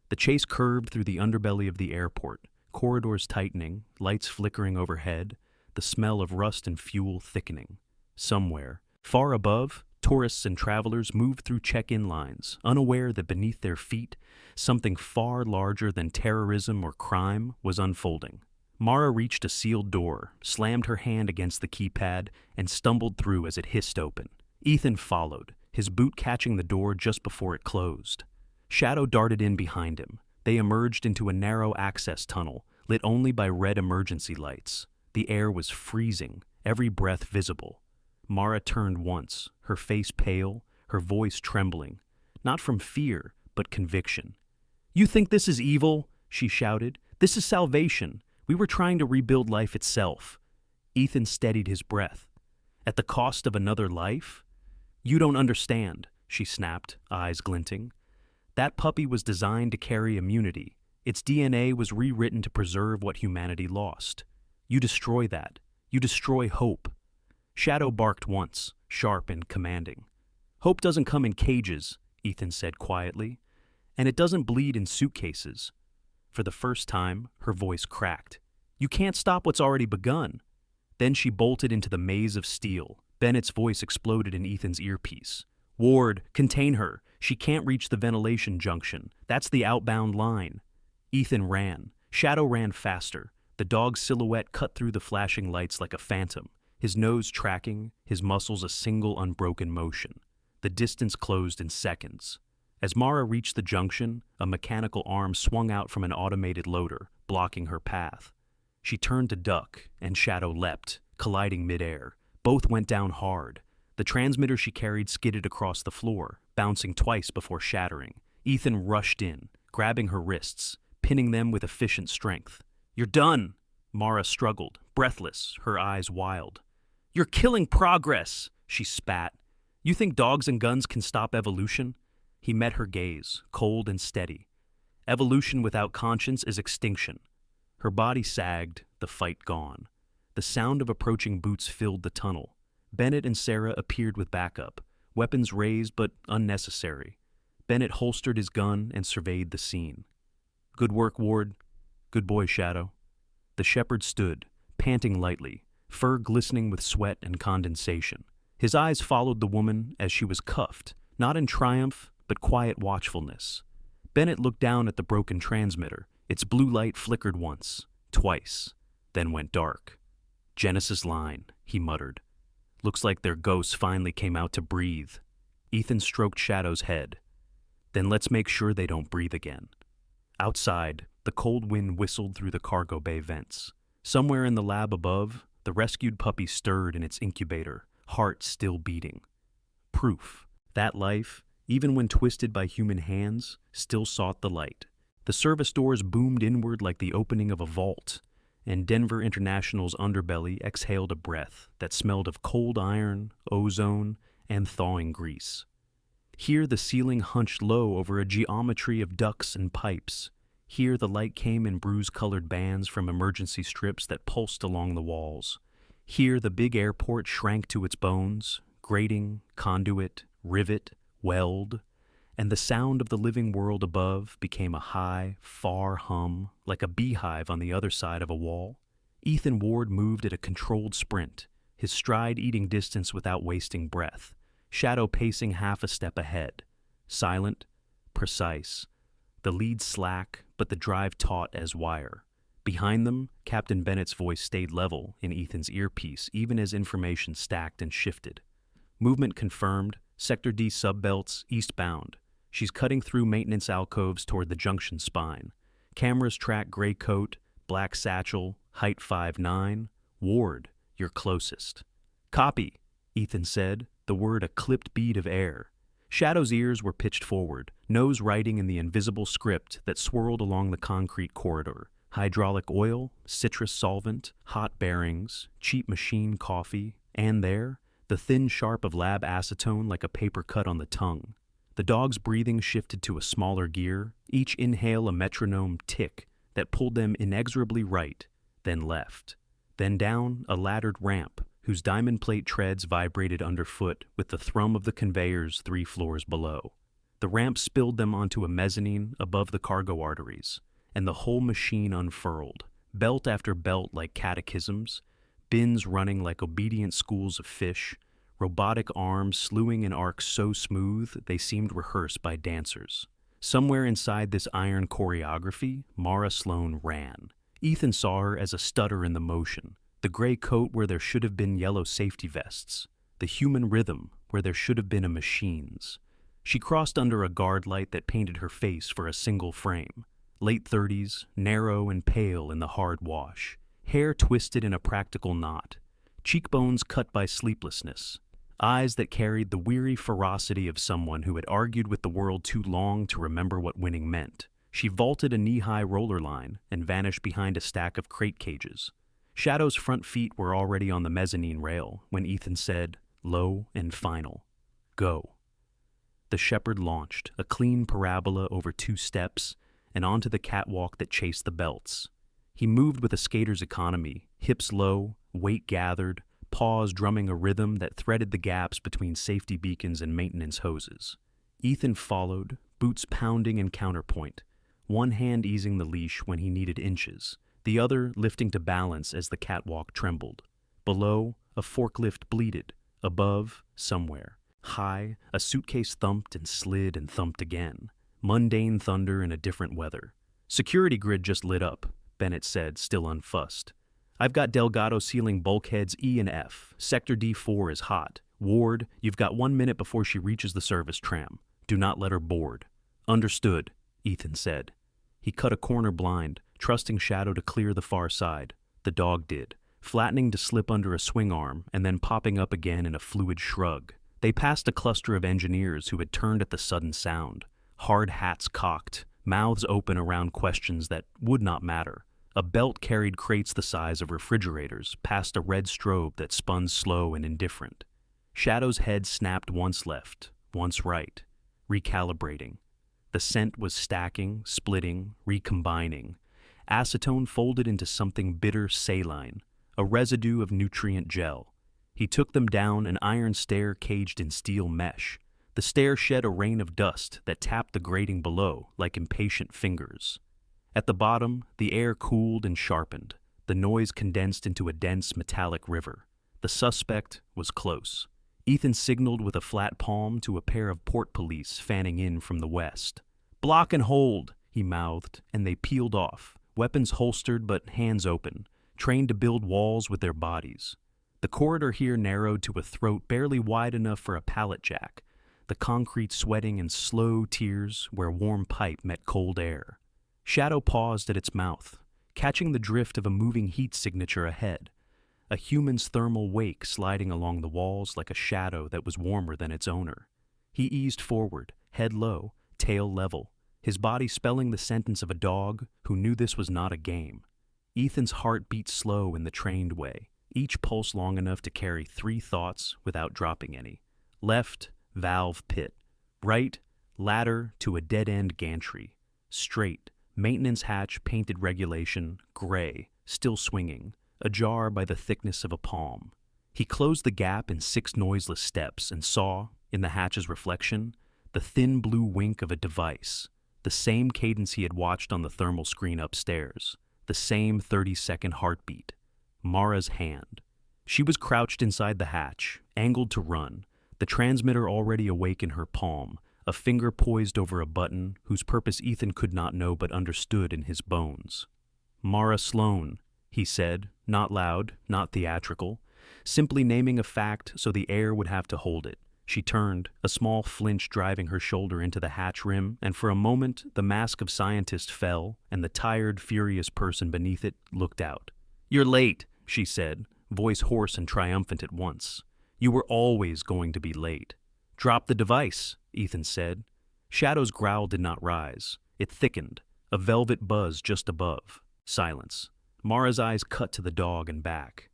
The chase curved through the underbelly of the airport, corridors tightening, lights flickering overhead, the smell of rust and fuel thickening. Somewhere, far above, tourists and travelers moved through check-in lines, unaware that beneath their feet, something far larger than terrorism or crime was unfolding. Mara reached a sealed door, slammed her hand against the keypad, and stumbled through as it hissed open. Ethan followed, his boot catching the door just before it closed. Shadow darted in behind him. They emerged into a narrow access tunnel, lit only by red emergency lights. The air was freezing, every breath visible. Mara turned once, her face pale, her voice trembling, not from fear, but conviction. "You think this is evil?" she shouted. "This is salvation. We were trying to rebuild life itself." Ethan steadied his breath. "At the cost of another life?" "You don't understand," she snapped, eyes glinting. "That puppy was designed to carry immunity. Its DNA was rewritten to preserve what humanity lost. You destroy that. You destroy hope." Shadow barked once, sharp and commanding. "Hope doesn't come in cages," Ethan said quietly. "And it doesn't bleed in suitcases." For the first time, her voice cracked. "You can't stop what's already begun." Then she bolted into the maze of steel. Bennett's voice exploded in Ethan's earpiece. "Ward, contain her. She can't reach the ventilation junction. That's the outbound line." Ethan ran. Shadow ran faster. The dog's silhouette cut through the flashing lights like a phantom, his nose tracking, his muscles a single unbroken motion. The distance closed in seconds. As Mara reached the junction, a mechanical arm swung out from an automated loader, blocking her path. She turned to duck, and Shadow leapt, colliding midair. Both went down hard. The transmitter she carried skidded across the floor, bouncing twice before shattering. Ethan rushed in, grabbing her wrists, pinning them with efficient strength. "You're done!" Mara struggled, breathless, her eyes wild. "You're killing progress!" she spat. "You think dogs and guns can stop evolution?" He met her gaze, cold and steady. "Evolution without conscience is extinction." Her body sagged, the fight gone. The sound of approaching boots filled the tunnel. Bennett and Sarah appeared with backup, weapons raised but unnecessary. Bennett holstered his gun and surveyed the scene. "Good work, Ward. Good boy, Shadow." The shepherd stood, panting lightly, fur glistening with sweat and condensation. His eyes followed the woman as she was cuffed, not in triumph, but quiet watchfulness. Bennett looked down at the broken transmitter. Its blue light flickered once, twice, then went dark. "Genesis line," he muttered. "Looks like their ghosts finally came out to breathe." Ethan stroked Shadow's head. "Then let's make sure they don't breathe again." Outside, the cold wind whistled through the cargo bay vents. Somewhere in the lab above, the rescued puppy stirred in its incubator, heart still beating. Proof. That life, even when twisted by human hands, still sought the light. The service doors boomed inward like the opening of a vault, and Denver International's underbelly exhaled a breath that smelled of cold iron, ozone, and thawing grease. Here the ceiling hunched low over a geometry of ducts and pipes. Here the light came in bruise-colored bands from emergency strips that pulsed along the walls. Here the big airport shrank to its bones, grating, conduit, rivet, weld, and the sound of the living world above became a high, far hum, like a beehive on the other side of a wall. Ethan Ward moved at a controlled sprint, his stride eating distance without wasting breath, Shadow pacing half a step ahead. Silent, precise, the lead slack, but the drive taut as wire. Behind them, Captain Bennett's voice stayed level in Ethan's earpiece, even as information stacked and shifted. Movement confirmed, Sector D subbelts eastbound. She's cutting through maintenance alcoves toward the junction spine. Cameras track gray coat, black satchel, height 5'9". Ward, you're closest. "Copy," Ethan said, the word a clipped bead of air. Shadow's ears were pitched forward, nose writing in the invisible script that swirled along the concrete corridor. Hydraulic oil, citrus solvent, hot bearings, cheap machine coffee, and there, the thin sharp of lab acetone like a paper cut on the tongue. The dog's breathing shifted to a smaller gear, each inhale a metronome tick that pulled them inexorably right, then left. Then down a laddered ramp, whose diamond plate treads vibrated underfoot with the thrum of the conveyors 3 floors below. The ramp spilled them onto a mezzanine above the cargo arteries, and the whole machine unfurled, belt after belt like catechisms, bins running like obedient schools of fish, robotic arms slewing in arcs so smooth they seemed rehearsed by dancers. Somewhere inside this iron choreography, Mara Sloan ran. Ethan saw her as a stutter in the motion, the gray coat where there should have been yellow safety vests, the human rhythm where there should have been a machine's. She crossed under a guard light that painted her face for a single frame. Late 30s, narrow and pale in the hard wash, hair twisted in a practical knot, cheekbones cut by sleeplessness, eyes that carried the weary ferocity of someone who had argued with the world too long to remember what winning meant. She vaulted a knee-high roller line and vanished behind a stack of crate cages. Shadow's front feet were already on the mezzanine rail when Ethan said, low and final, "Go." The Shepherd launched, a clean parabola over 2 steps, and onto the catwalk that chased the belts. He moved with a skater's economy, hips low, weight gathered, paws drumming a rhythm that threaded the gaps between safety beacons and maintenance hoses. Ethan followed, boots pounding in counterpoint, one hand easing the leash when he needed inches, the other lifting to balance as the catwalk trembled. Below, a forklift bleated. Above, somewhere, high, a suitcase thumped and slid and thumped again. Mundane thunder in a different weather. "Security grid just lit up," Bennett said, still unfussed. "I've got Delgado sealing bulkheads E and F. Sector D4 is hot. Ward, you've got 1 minute before she reaches the service tram. Do not let her board." "Understood," Ethan said. He cut a corner blind, trusting Shadow to clear the far side. The dog did, flattening to slip under a swing arm and then popping up again in a fluid shrug. They passed a cluster of engineers who had turned at the sudden sound, hard hats cocked, mouths open around questions that would not matter. A belt carried crates the size of refrigerators past a red strobe that spun slow and indifferent. Shadow's head snapped once left, once right, recalibrating. The scent was stacking, splitting, recombining. Acetone folded into something bitter saline, a residue of nutrient gel. He took them down an iron stair caged in steel mesh. The stair shed a rain of dust that tapped the grating below like impatient fingers. At the bottom, the air cooled and sharpened. The noise condensed into a dense metallic river. The suspect was close. Ethan signaled with a flat palm to a pair of port police fanning in from the west. "Block and hold," he mouthed, and they peeled off, weapons holstered but hands open, trained to build walls with their bodies. The corridor here narrowed to a throat barely wide enough for a pallet jack, the concrete sweating in slow tears where warm pipe met cold air. Shadow paused at its mouth, catching the drift of a moving heat signature ahead, a human's thermal wake sliding along the walls like a shadow that was warmer than its owner. He eased forward, head low, tail level, his body spelling the sentence of a dog who knew this was not a game. Ethan's heart beat slow in the trained way, each pulse long enough to carry 3 thoughts without dropping any. Left, valve pit. Right, ladder to a dead-end gantry. Straight, maintenance hatch painted regulation, gray, still swinging, ajar by the thickness of a palm. He closed the gap in 6 noiseless steps and saw, in the hatch's reflection, the thin blue wink of a device, the same cadence he had watched on the thermal screen upstairs, the same 30-second heartbeat. Mara's hand. She was crouched inside the hatch, angled to run, the transmitter already awake in her palm, a finger poised over a button whose purpose Ethan could not know but understood in his bones. Mara Sloan, he said, not loud, not theatrical, simply naming a fact so the air would have to hold it. She turned, a small flinch driving her shoulder into the hatch rim, and for a moment the mask of scientist fell, and the tired, furious person beneath it looked out. "You're late," she said, voice hoarse and triumphant at once. "You were always going to be late." "Drop the device," Ethan said. Shadow's growl did not rise. It thickened, a velvet buzz just above. Silence. Mara's eyes cut to the dog and back.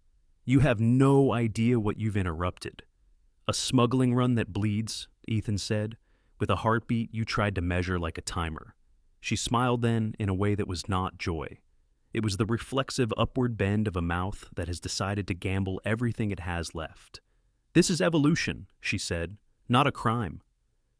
"You have no idea what you've interrupted." "A smuggling run that bleeds," Ethan said, with a heartbeat you tried to measure like a timer. She smiled then in a way that was not joy. It was the reflexive upward bend of a mouth that has decided to gamble everything it has left. "This is evolution," she said, "not a crime."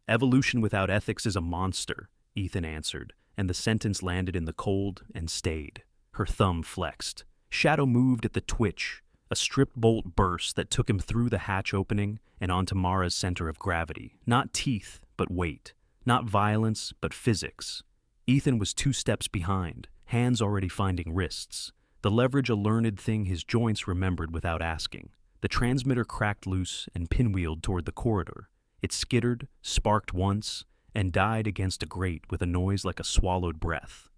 "Evolution without ethics is a monster," Ethan answered, and the sentence landed in the cold and stayed. Her thumb flexed. Shadow moved at the twitch, a stripped bolt burst that took him through the hatch opening and onto Mara's center of gravity. Not teeth, but weight. Not violence, but physics. Ethan was 2 steps behind, hands already finding wrists, the leverage a learned thing his joints remembered without asking. The transmitter cracked loose and pinwheeled toward the corridor. It skittered, sparked once, and died against a grate with a noise like a swallowed breath.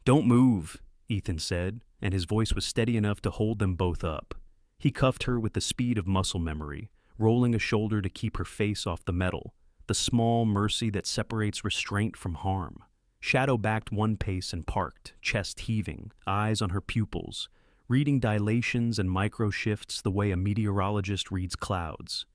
"Don't move," Ethan said, and his voice was steady enough to hold them both up. He cuffed her with the speed of muscle memory, rolling a shoulder to keep her face off the metal, the small mercy that separates restraint from harm. Shadow backed 1 pace and parked, chest heaving, eyes on her pupils, reading dilations and micro-shifts the way a meteorologist reads clouds.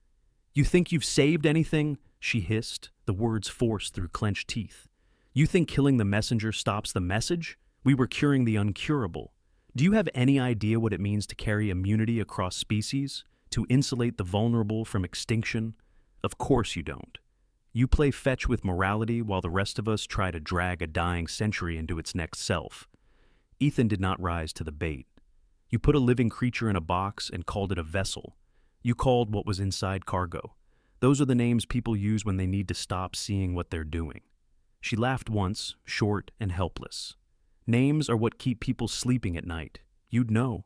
"You think you've saved anything?" she hissed, the words forced through clenched teeth. "You think killing the messenger stops the message? We were curing the uncurable. Do you have any idea what it means to carry immunity across species? To insulate the vulnerable from extinction? Of course you don't. You play fetch with morality while the rest of us try to drag a dying century into its next self." Ethan did not rise to the bait. "You put a living creature in a box and called it a vessel. You called what was inside cargo. Those are the names people use when they need to stop seeing what they're doing." She laughed once, short and helpless. "Names are what keep people sleeping at night. You'd know."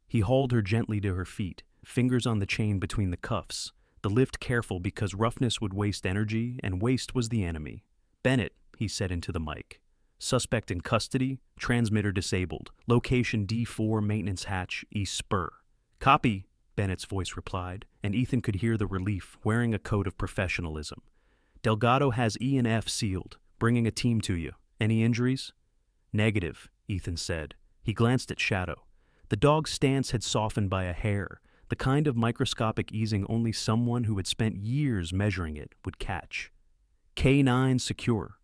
He hauled her gently to her feet, fingers on the chain between the cuffs, the lift careful because roughness would waste energy and waste was the enemy. "Bennett," he said into the mic. "Suspect in custody, transmitter disabled, location D4 maintenance hatch, East Spur." "Copy," Bennett's voice replied, and Ethan could hear the relief, wearing a coat of professionalism. "Delgado has E and F sealed, bringing a team to you. Any injuries?" "Negative," Ethan said. He glanced at Shadow. The dog's stance had softened by a hair, the kind of microscopic easing only someone who had spent years measuring it would catch. K9 secure.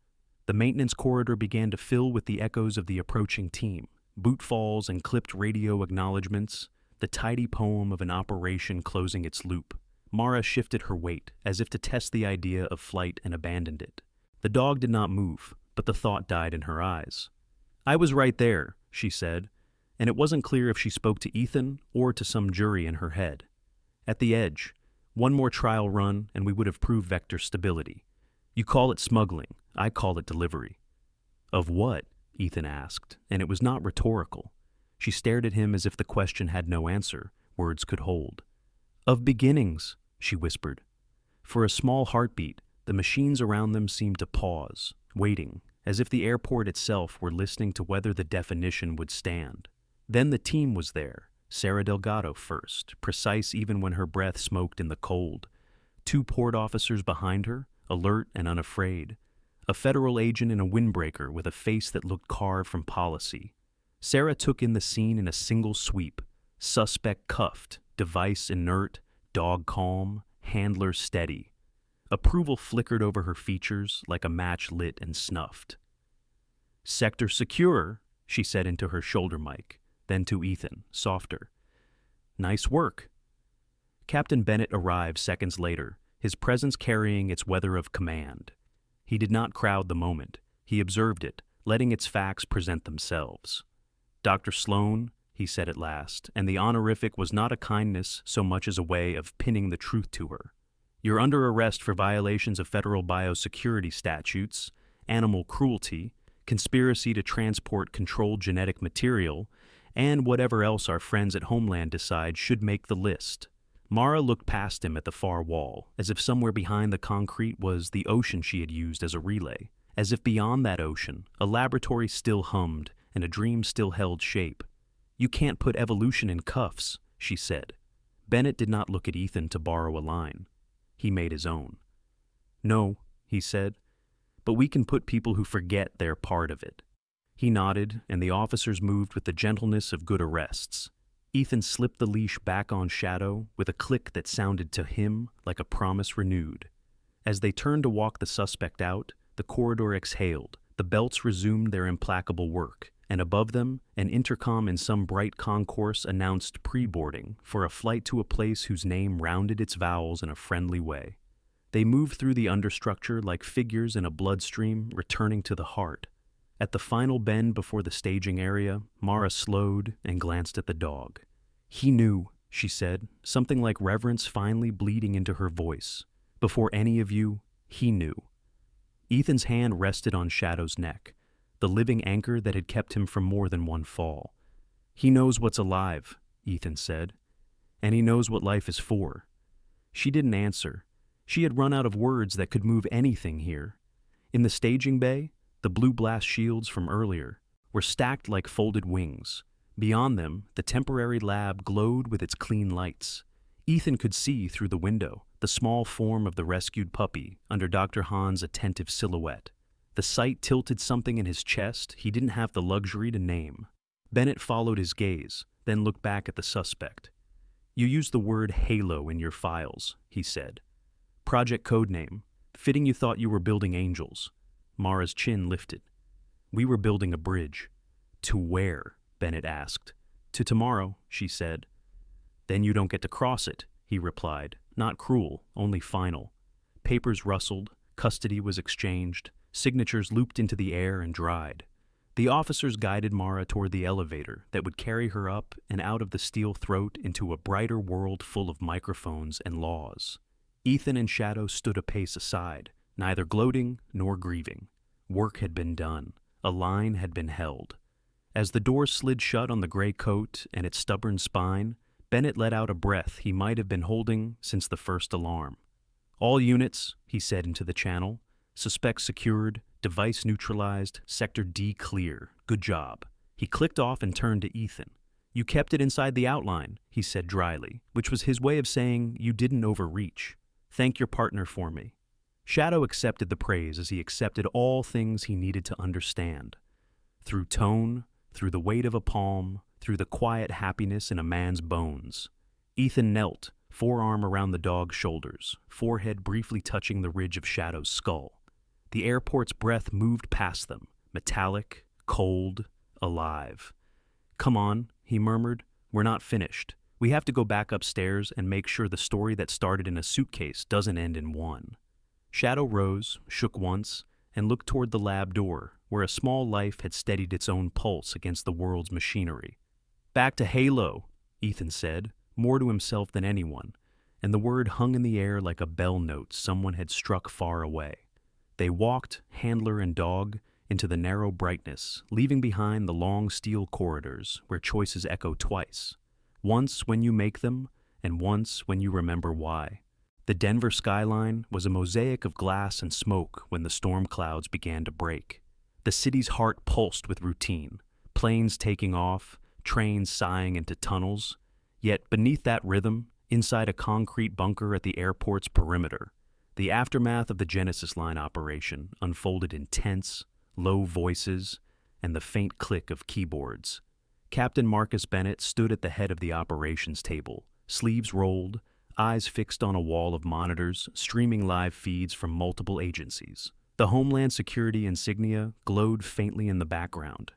The maintenance corridor began to fill with the echoes of the approaching team, boot falls and clipped radio acknowledgments, the tidy poem of an operation closing its loop. Mara shifted her weight, as if to test the idea of flight, and abandoned it. The dog did not move, but the thought died in her eyes. "I was right there," she said, and it wasn't clear if she spoke to Ethan or to some jury in her head. "At the edge. 1 more trial run, and we would have proved vector stability. You call it smuggling. I call it delivery." "Of what?" Ethan asked, and it was not rhetorical. She stared at him as if the question had no answer words could hold. Of beginnings, she whispered. For a small heartbeat, the machines around them seemed to pause, waiting, as if the airport itself were listening to whether the definition would stand. Then the team was there, Sarah Delgado first, precise even when her breath smoked in the cold. 2 port officers behind her, alert and unafraid. A federal agent in a windbreaker with a face that looked carved from policy. Sarah took in the scene in a single sweep. Suspect cuffed, device inert, dog calm, handler steady. Approval flickered over her features like a match lit and snuffed. "Sector secure," she said into her shoulder mic, then to Ethan, softer. "Nice work." Captain Bennett arrived seconds later, his presence carrying its weather of command. He did not crowd the moment. He observed it, letting its facts present themselves. "Dr. Sloan," he said at last, and the honorific was not a kindness so much as a way of pinning the truth to her. "You're under arrest for violations of federal biosecurity statutes, animal cruelty, conspiracy to transport controlled genetic material, and whatever else our friends at Homeland decide should make the list." Mara looked past him at the far wall, as if somewhere behind the concrete was the ocean she had used as a relay, as if beyond that ocean, a laboratory still hummed and a dream still held shape. "You can't put evolution in cuffs," she said. Bennett did not look at Ethan to borrow a line. He made his own. "No," he said, "but we can put people who forget they're part of it." He nodded, and the officers moved with the gentleness of good arrests. Ethan slipped the leash back on Shadow with a click that sounded to him like a promise renewed. As they turned to walk the suspect out, the corridor exhaled, the belts resumed their implacable work, and above them, an intercom in some bright concourse announced pre-boarding for a flight to a place whose name rounded its vowels in a friendly way. They moved through the understructure like figures in a bloodstream returning to the heart. At the final bend before the staging area, Mara slowed and glanced at the dog. "He knew," she said, something like reverence finally bleeding into her voice. "Before any of you, he knew." Ethan's hand rested on Shadow's neck, the living anchor that had kept him from more than one fall. "He knows what's alive," Ethan said, "and he knows what life is for." She didn't answer. She had run out of words that could move anything here. In the staging bay, the blue blast shields from earlier were stacked like folded wings. Beyond them, the temporary lab glowed with its clean lights. Ethan could see through the window the small form of the rescued puppy under Dr. Hahn's attentive silhouette. The sight tilted something in his chest he didn't have the luxury to name. Bennett followed his gaze, then looked back at the suspect. "You used the word Halo in your files," he said. "Project codename. Fitting you thought you were building angels." Mara's chin lifted. "We were building a bridge." "To where?" Bennett asked. "To tomorrow," she said. "Then you don't get to cross it," he replied, not cruel, only final. Papers rustled, custody was exchanged, signatures looped into the air and dried. The officers guided Mara toward the elevator that would carry her up and out of the steel throat into a brighter world full of microphones and laws. Ethan and Shadow stood a pace aside, neither gloating nor grieving. Work had been done. A line had been held. As the door slid shut on the gray coat and its stubborn spine, Bennett let out a breath he might have been holding since the first alarm. "All units," he said into the channel. "Suspect secured, device neutralized, Sector D clear. Good job." He clicked off and turned to Ethan. "You kept it inside the outline," he said dryly, which was his way of saying you didn't overreach. "Thank your partner for me." Shadow accepted the praise as he accepted all things he needed to understand. Through tone, through the weight of a palm, through the quiet happiness in a man's bones. Ethan knelt, forearm around the dog's shoulders, forehead briefly touching the ridge of Shadow's skull. The airport's breath moved past them, metallic, cold, alive. "Come on," he murmured. "We're not finished. We have to go back upstairs and make sure the story that started in a suitcase doesn't end in one." Shadow rose, shook once, and looked toward the lab door, where a small life had steadied its own pulse against the world's machinery. "Back to Halo," Ethan said, more to himself than anyone, and the word hung in the air like a bell note someone had struck far away. They walked, handler and dog, into the narrow brightness, leaving behind the long steel corridors where choices echo twice. Once when you make them, and once when you remember why. The Denver skyline was a mosaic of glass and smoke when the storm clouds began to break. The city's heart pulsed with routine, planes taking off, trains sighing into tunnels. Yet beneath that rhythm, inside a concrete bunker at the airport's perimeter, the aftermath of the Genesis Line operation unfolded in tense, low voices and the faint click of keyboards. Captain Marcus Bennett stood at the head of the operations table, sleeves rolled, eyes fixed on a wall of monitors streaming live feeds from multiple agencies. The Homeland Security insignia glowed faintly in the background.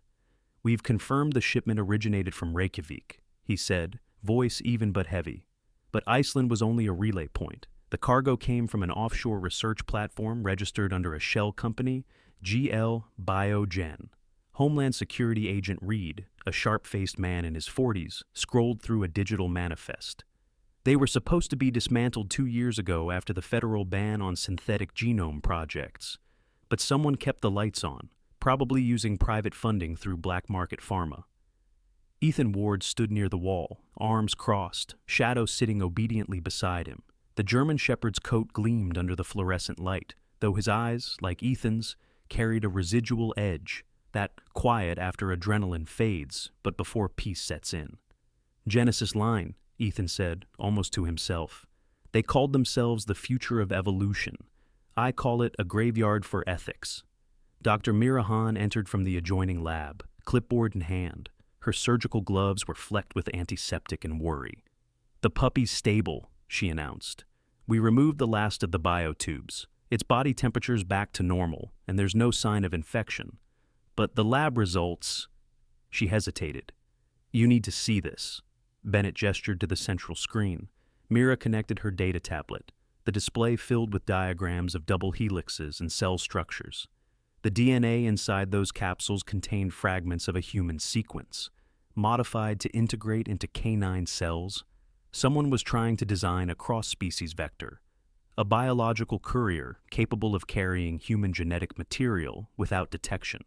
"We've confirmed the shipment originated from Reykjavik," he said, voice even but heavy. But Iceland was only a relay point. The cargo came from an offshore research platform registered under a shell company, GL Biogen. Homeland Security Agent Reed, a sharp-faced man in his 40s, scrolled through a digital manifest. "They were supposed to be dismantled 2 years ago after the federal ban on synthetic genome projects. But someone kept the lights on, probably using private funding through black market pharma." Ethan Ward stood near the wall, arms crossed, Shadow sitting obediently beside him. The German shepherd's coat gleamed under the fluorescent light, though his eyes, like Ethan's, carried a residual edge, that quiet after adrenaline fades, but before peace sets in. "Genesis Line," Ethan said, almost to himself. "They called themselves the future of evolution. I call it a graveyard for ethics." Dr. Mirahan entered from the adjoining lab, clipboard in hand. Her surgical gloves were flecked with antiseptic and worry. "The puppy's stable," she announced. "We removed the last of the biotubes. Its body temperature's back to normal, and there's no sign of infection. But the lab results—" She hesitated. "You need to see this." Bennett gestured to the central screen. Mira connected her data tablet, the display filled with diagrams of double helixes and cell structures. The DNA inside those capsules contained fragments of a human sequence, modified to integrate into canine cells. Someone was trying to design a cross-species vector, a biological courier capable of carrying human genetic material without detection.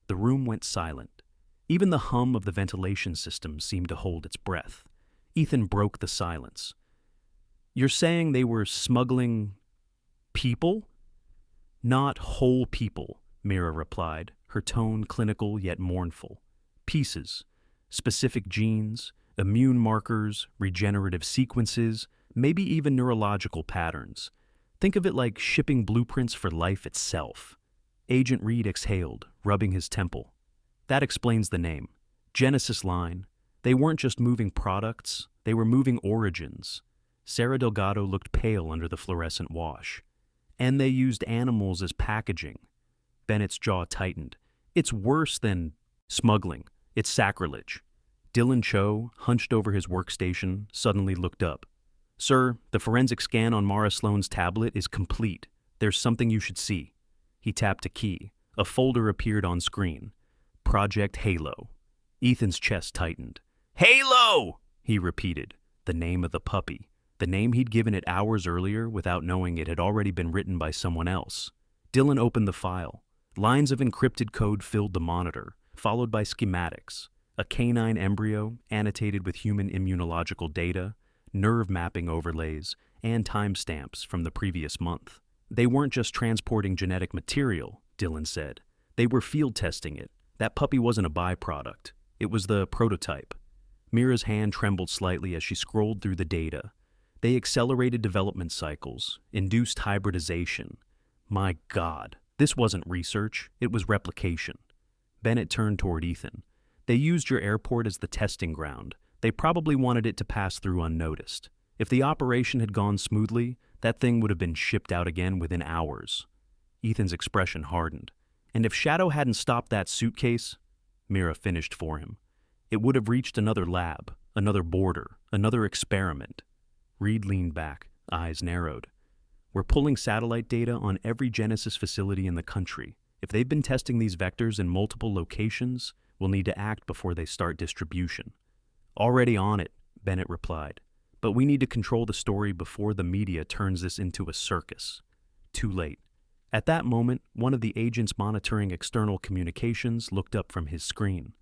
The room went silent. Even the hum of the ventilation system seemed to hold its breath. Ethan broke the silence. "You're saying they were smuggling people?" "Not whole people," Mira replied, her tone clinical yet mournful. "Pieces, specific genes, immune markers, regenerative sequences, maybe even neurological patterns. Think of it like shipping blueprints for life itself." Agent Reed exhaled, rubbing his temple. "That explains the name. Genesis Line. They weren't just moving products, they were moving origins." Sarah Delgado looked pale under the fluorescent wash. "And they used animals as packaging." Bennett's jaw tightened. "It's worse than smuggling. It's sacrilege." Dylan Cho, hunched over his workstation, suddenly looked up. "Sir, the forensic scan on Mara Sloane's tablet is complete. There's something you should see." He tapped a key. A folder appeared on screen. Project Halo. Ethan's chest tightened. "Halo!" he repeated. The name of the puppy. The name he'd given it hours earlier without knowing it had already been written by someone else. Dylan opened the file. Lines of encrypted code filled the monitor, followed by schematics. A canine embryo, annotated with human immunological data, nerve mapping overlays, and timestamps from the previous month. "They weren't just transporting genetic material," Dylan said. "They were field testing it. That puppy wasn't a byproduct. It was the prototype." Mira's hand trembled slightly as she scrolled through the data. They accelerated development cycles, induced hybridization. My God, this wasn't research, it was replication. Bennett turned toward Ethan. "They used your airport as the testing ground. They probably wanted it to pass through unnoticed. If the operation had gone smoothly, that thing would have been shipped out again within hours." Ethan's expression hardened. "And if Shadow hadn't stopped that suitcase," Mira finished for him, "it would have reached another lab, another border, another experiment." Reed leaned back, eyes narrowed. "We're pulling satellite data on every Genesis facility in the country. If they've been testing these vectors in multiple locations, we'll need to act before they start distribution." "Already on it," Bennett replied. "But we need to control the story before the media turns this into a circus." Too late. At that moment, one of the agents monitoring external communications looked up from his screen.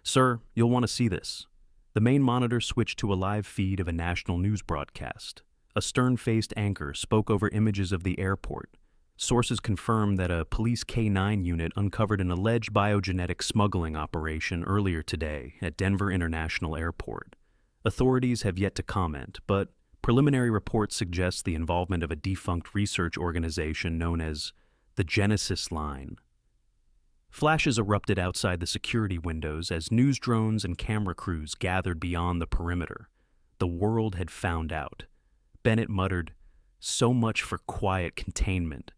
"Sir, you'll want to see this." The main monitor switched to a live feed of a national news broadcast. A stern-faced anchor spoke over images of the airport. Sources confirmed that a police K-9 unit uncovered an alleged biogenetic smuggling operation earlier today at Denver International Airport. Authorities have yet to comment, but preliminary reports suggest the involvement of a defunct research organization known as the Genesis Line. Flashes erupted outside the security windows as news drones and camera crews gathered beyond the perimeter. The world had found out. Bennett muttered, "So much for quiet containment."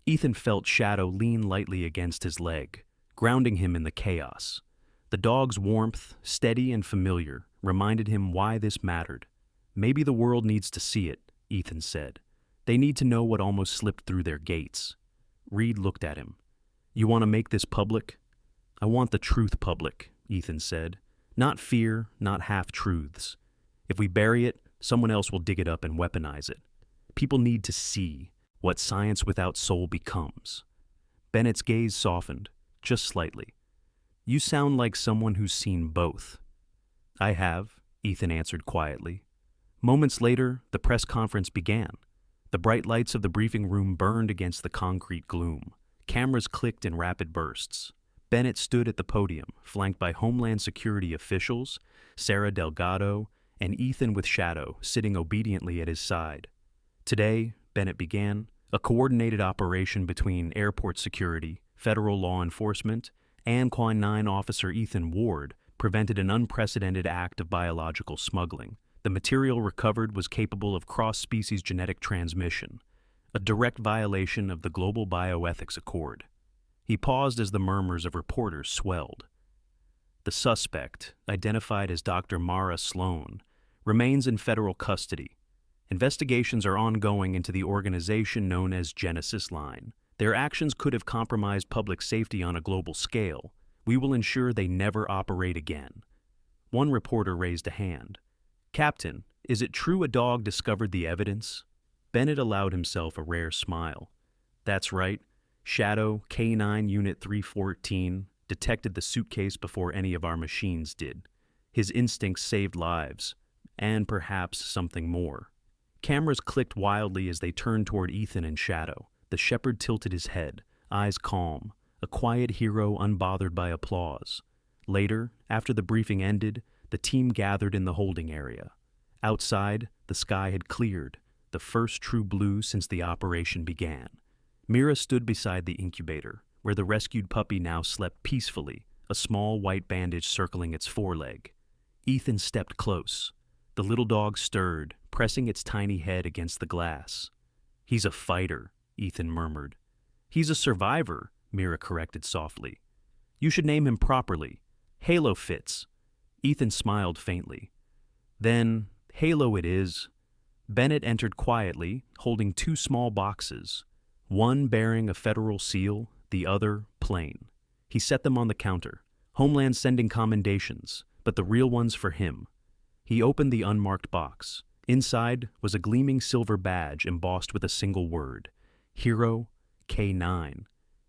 Ethan felt Shadow lean lightly against his leg, grounding him in the chaos. The dog's warmth, steady and familiar, reminded him why this mattered. "Maybe the world needs to see it," Ethan said. "They need to know what almost slipped through their gates." Reed looked at him. "You want to make this public?" "I want the truth public," Ethan said. "Not fear, not half-truths. If we bury it, someone else will dig it up and weaponize it. People need to see what science without soul becomes." Bennett's gaze softened, just slightly. "You sound like someone who's seen both." "I have," Ethan answered quietly. Moments later, the press conference began. The bright lights of the briefing room burned against the concrete gloom. Cameras clicked in rapid bursts. Bennett stood at the podium, flanked by Homeland Security officials, Sarah Delgado, and Ethan with Shadow sitting obediently at his side. "Today," Bennett began, "a coordinated operation between airport security, federal law enforcement, and Quine 9 officer Ethan Ward prevented an unprecedented act of biological smuggling. The material recovered was capable of cross-species genetic transmission, a direct violation of the Global Bioethics Accord." He paused as the murmurs of reporters swelled. "The suspect, identified as Dr. Mara Sloan, remains in federal custody. Investigations are ongoing into the organization known as Genesis Line. Their actions could have compromised public safety on a global scale. We will ensure they never operate again." One reporter raised a hand. "Captain, is it true a dog discovered the evidence?" Bennett allowed himself a rare smile. "That's right. Shadow, K-9 Unit 314, detected the suitcase before any of our machines did. His instincts saved lives, and perhaps something more." Cameras clicked wildly as they turned toward Ethan and Shadow. The shepherd tilted his head, eyes calm, a quiet hero unbothered by applause. Later, after the briefing ended, the team gathered in the holding area. Outside, the sky had cleared, the first true blue since the operation began. Mira stood beside the incubator, where the rescued puppy now slept peacefully, a small white bandage circling its foreleg. Ethan stepped close. The little dog stirred, pressing its tiny head against the glass. "He's a fighter," Ethan murmured. "He's a survivor," Mira corrected softly. "You should name him properly. Halo fits." Ethan smiled faintly. "Then, Halo it is." Bennett entered quietly, holding two small boxes, one bearing a federal seal, the other plain. He set them on the counter. "Homeland sending commendations, but the real one's for him." He opened the unmarked box. Inside was a gleaming silver badge embossed with a single word, Hero K-9.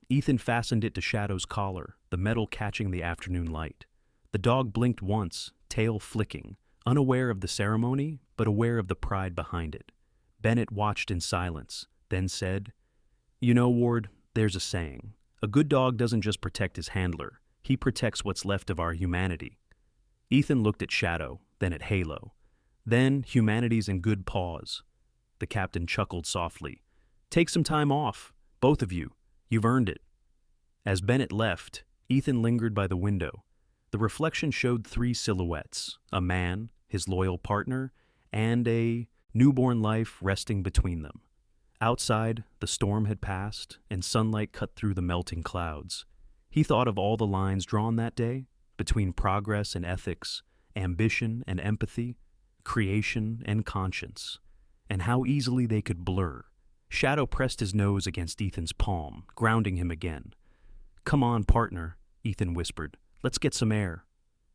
Ethan fastened it to Shadow's collar, the metal catching the afternoon light. The dog blinked once, tail flicking, unaware of the ceremony, but aware of the pride behind it. Bennett watched in silence, then said, "You know, Ward, there's a saying. A good dog doesn't just protect his handler. He protects what's left of our humanity." Ethan looked at Shadow, then at Halo. "Then humanity's in good paws." The captain chuckled softly. "Take some time off, both of you. You've earned it." As Bennett left, Ethan lingered by the window. The reflection showed three silhouettes, a man, his loyal partner, and a newborn life resting between them. Outside, the storm had passed, and sunlight cut through the melting clouds. He thought of all the lines drawn that day, between progress and ethics, ambition and empathy, creation and conscience, and how easily they could blur. Shadow pressed his nose against Ethan's palm, grounding him again. "Come on, partner," Ethan whispered. "Let's get some air."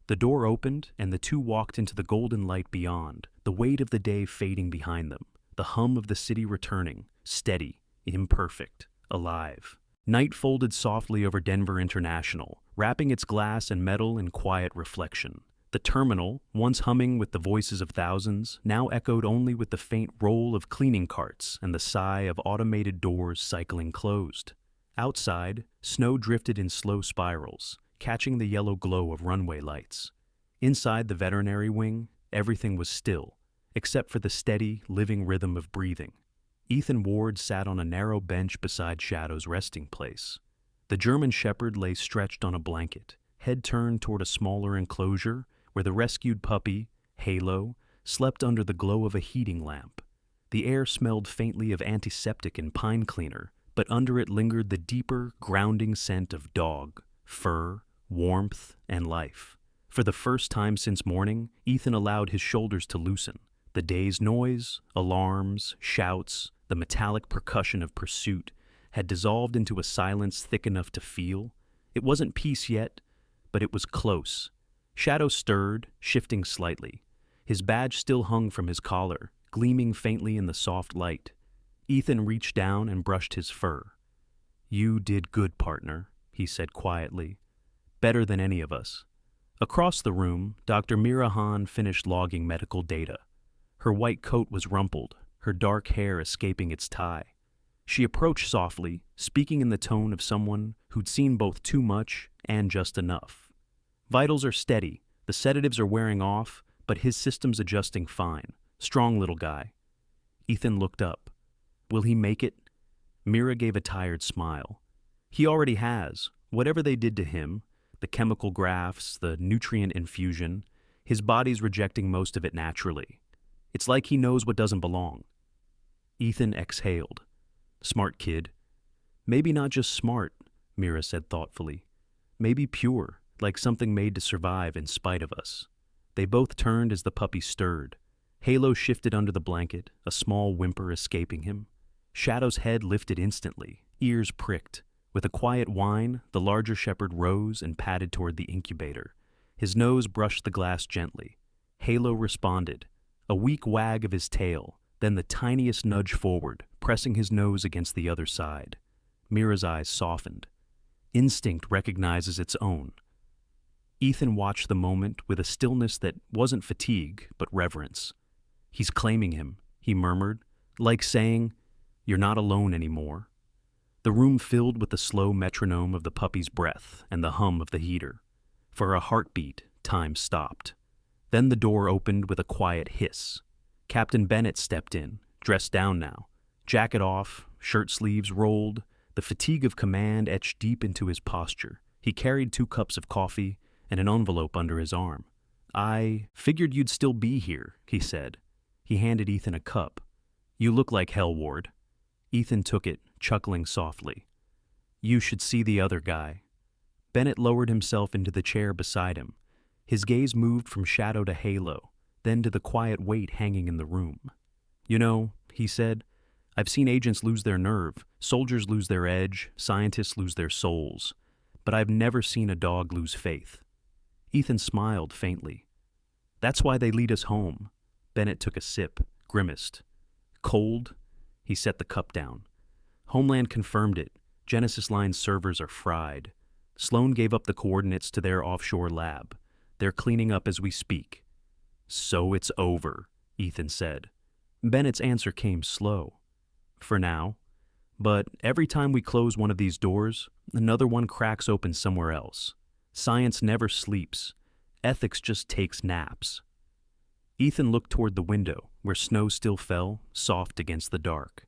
The door opened, and the two walked into the golden light beyond, the weight of the day fading behind them, the hum of the city returning, steady, imperfect, alive. Night folded softly over Denver International, wrapping its glass and metal in quiet reflection. The terminal, once humming with the voices of thousands, now echoed only with the faint roll of cleaning carts and the sigh of automated doors cycling closed. Outside, snow drifted in slow spirals, catching the yellow glow of runway lights. Inside the veterinary wing, everything was still, except for the steady, living rhythm of breathing. Ethan Ward sat on a narrow bench beside Shadow's resting place. The German Shepherd lay stretched on a blanket, head turned toward a smaller enclosure where the rescued puppy, Halo, slept under the glow of a heating lamp. The air smelled faintly of antiseptic and pine cleaner, but under it lingered the deeper, grounding scent of dog, fur, warmth, and life. For the first time since morning, Ethan allowed his shoulders to loosen. The day's noise, alarms, shouts, the metallic percussion of pursuit had dissolved into a silence thick enough to feel. It wasn't peace yet, but it was close. Shadow stirred, shifting slightly. His badge still hung from his collar, gleaming faintly in the soft light. Ethan reached down and brushed his fur. "You did good, partner," he said quietly. "Better than any of us." Across the room, Dr. Mirahan finished logging medical data. Her white coat was rumpled, her dark hair escaping its tie. She approached softly, speaking in the tone of someone who'd seen both too much and just enough. "Vitals are steady, the sedatives are wearing off, but his system's adjusting fine. Strong little guy." Ethan looked up. "Will he make it?" Mira gave a tired smile. "He already has. Whatever they did to him, the chemical grafts, the nutrient infusion, his body's rejecting most of it naturally. It's like he knows what doesn't belong." Ethan exhaled. "Smart kid." "Maybe not just smart," Mira said thoughtfully. "Maybe pure, like something made to survive in spite of us." They both turned as the puppy stirred. Halo shifted under the blanket, a small whimper escaping him. Shadow's head lifted instantly, ears pricked. With a quiet whine, the larger shepherd rose and padded toward the incubator. His nose brushed the glass gently. Halo responded, a weak wag of his tail, then the tiniest nudge forward, pressing his nose against the other side. Mira's eyes softened. Instinct recognizes its own. Ethan watched the moment with a stillness that wasn't fatigue, but reverence. "He's claiming him," he murmured, like saying, "You're not alone anymore." The room filled with the slow metronome of the puppy's breath and the hum of the heater. For a heartbeat, time stopped. Then the door opened with a quiet hiss. Captain Bennett stepped in, dressed down now. Jacket off, shirt sleeves rolled, the fatigue of command etched deep into his posture. He carried 2 cups of coffee and an envelope under his arm. "I figured you'd still be here," he said. He handed Ethan a cup. "You look like hell, Ward." Ethan took it, chuckling softly. "You should see the other guy." Bennett lowered himself into the chair beside him. His gaze moved from Shadow to Halo, then to the quiet weight hanging in the room. "You know," he said, "I've seen agents lose their nerve, soldiers lose their edge, scientists lose their souls. But I've never seen a dog lose faith." Ethan smiled faintly. "That's why they lead us home." Bennett took a sip, grimaced. "Cold?" He set the cup down. "Homeland confirmed it. Genesis Line's servers are fried. Sloan gave up the coordinates to their offshore lab. They're cleaning up as we speak." "So it's over," Ethan said. Bennett's answer came slow. "For now. But every time we close one of these doors, another one cracks open somewhere else. Science never sleeps. Ethics just takes naps." Ethan looked toward the window, where snow still fell, soft against the dark.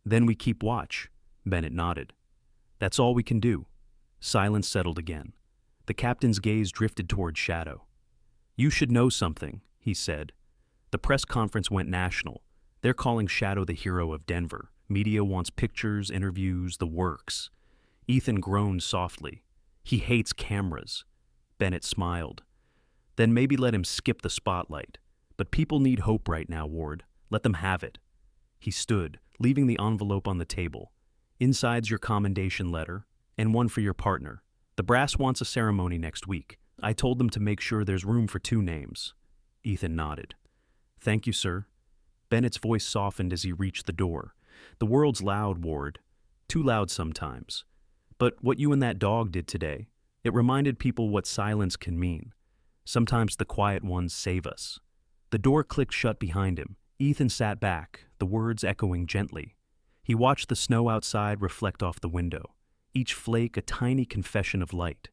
"Then we keep watch," Bennett nodded. "That's all we can do." Silence settled again. The captain's gaze drifted toward Shadow. "You should know something," he said. "The press conference went national. They're calling Shadow the hero of Denver. Media wants pictures, interviews, the works." Ethan groaned softly. "He hates cameras." Bennett smiled. "Then maybe let him skip the spotlight. But people need hope right now, Ward. Let them have it." He stood, leaving the envelope on the table. "Inside's your commendation letter, and one for your partner. The brass wants a ceremony next week. I told them to make sure there's room for 2 names. Ethan nodded. "Thank you, sir." Bennett's voice softened as he reached the door. "The world's loud, Ward. too loud sometimes. But what you and that dog did today, it reminded people what silence can mean. Sometimes the quiet ones save us. The door clicked shut behind him. Ethan sat back, the words echoing gently. He watched the snow outside reflect off the window, each flake a tiny confession of light.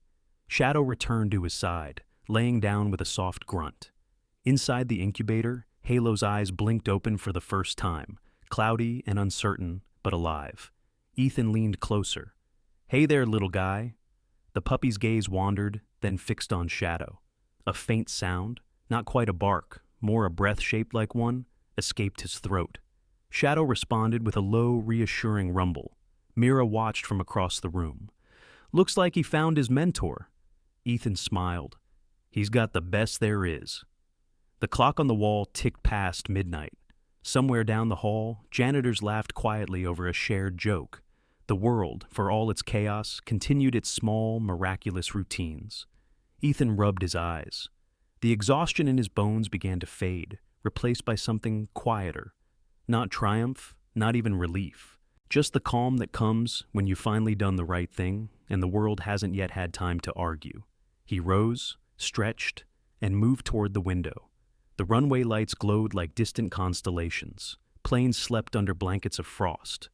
Shadow returned to his side, laying down with a soft grunt. Inside the incubator, Halo's eyes blinked open for the first time, cloudy and uncertain, but alive. Ethan leaned closer. "Hey there, little guy." The puppy's gaze wandered, then fixed on Shadow. A faint sound, not quite a bark, more a breath shaped like one, escaped his throat. Shadow responded with a low, reassuring rumble. Mira watched from across the room. "Looks like he found his mentor." Ethan smiled. "He's got the best there is." The clock on the wall ticked past midnight. Somewhere down the hall, janitors laughed quietly over a shared joke. The world, for all its chaos, continued its small, miraculous routines. Ethan rubbed his eyes. The exhaustion in his bones began to fade, replaced by something quieter. Not triumph, not even relief. Just the calm that comes when you've finally done the right thing and the world hasn't yet had time to argue. He rose, stretched, and moved toward the window. The runway lights glowed like distant constellations. Planes slept under blankets of frost.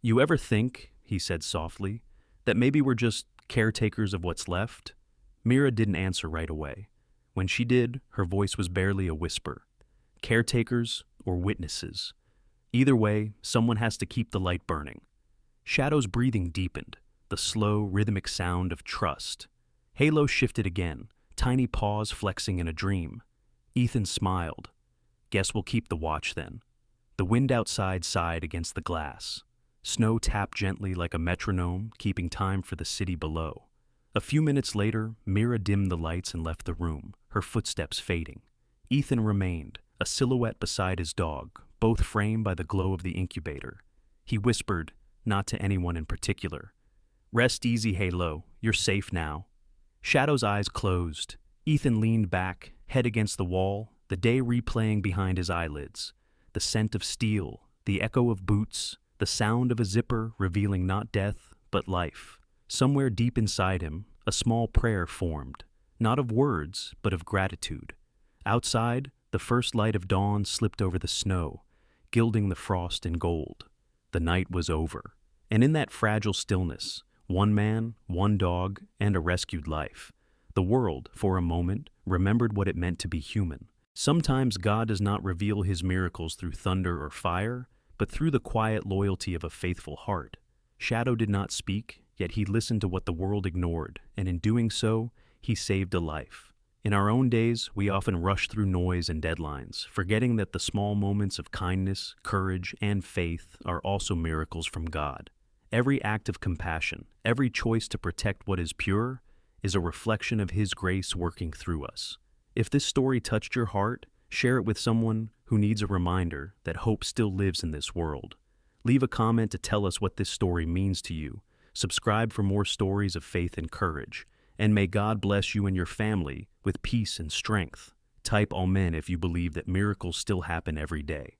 "You ever think," he said softly, "that maybe we're just caretakers of what's left?" Mira didn't answer right away. When she did, her voice was barely a whisper. Caretakers or witnesses. Either way, someone has to keep the light burning. Shadow's breathing deepened, the slow, rhythmic sound of trust. Halo shifted again, tiny paws flexing in a dream. Ethan smiled. "Guess we'll keep the watch then." The wind outside sighed against the glass. Snow tapped gently like a metronome, keeping time for the city below. A few minutes later, Mira dimmed the lights and left the room, her footsteps fading. Ethan remained, a silhouette beside his dog, both framed by the glow of the incubator. He whispered, not to anyone in particular, "Rest easy, Halo. You're safe now." Shadow's eyes closed. Ethan leaned back, head against the wall, the day replaying behind his eyelids. The scent of steel, the echo of boots, the sound of a zipper revealing not death, but life. Somewhere deep inside him, a small prayer formed, not of words, but of gratitude. Outside, the first light of dawn slipped over the snow, gilding the frost in gold. The night was over, and in that fragile stillness, one man, one dog, and a rescued life. The world, for a moment, remembered what it meant to be human. Sometimes God does not reveal his miracles through thunder or fire, but through the quiet loyalty of a faithful heart. Shadow did not speak, yet he listened to what the world ignored, and in doing so, he saved a life. In our own days, we often rush through noise and deadlines, forgetting that the small moments of kindness, courage, and faith are also miracles from God. Every act of compassion, every choice to protect what is pure, is a reflection of His grace working through us. If this story touched your heart, share it with someone who needs a reminder that hope still lives in this world. Leave a comment to tell us what this story means to you. Subscribe for more stories of faith and courage. And may God bless you and your family with peace and strength. Type Amen if you believe that miracles still happen every day.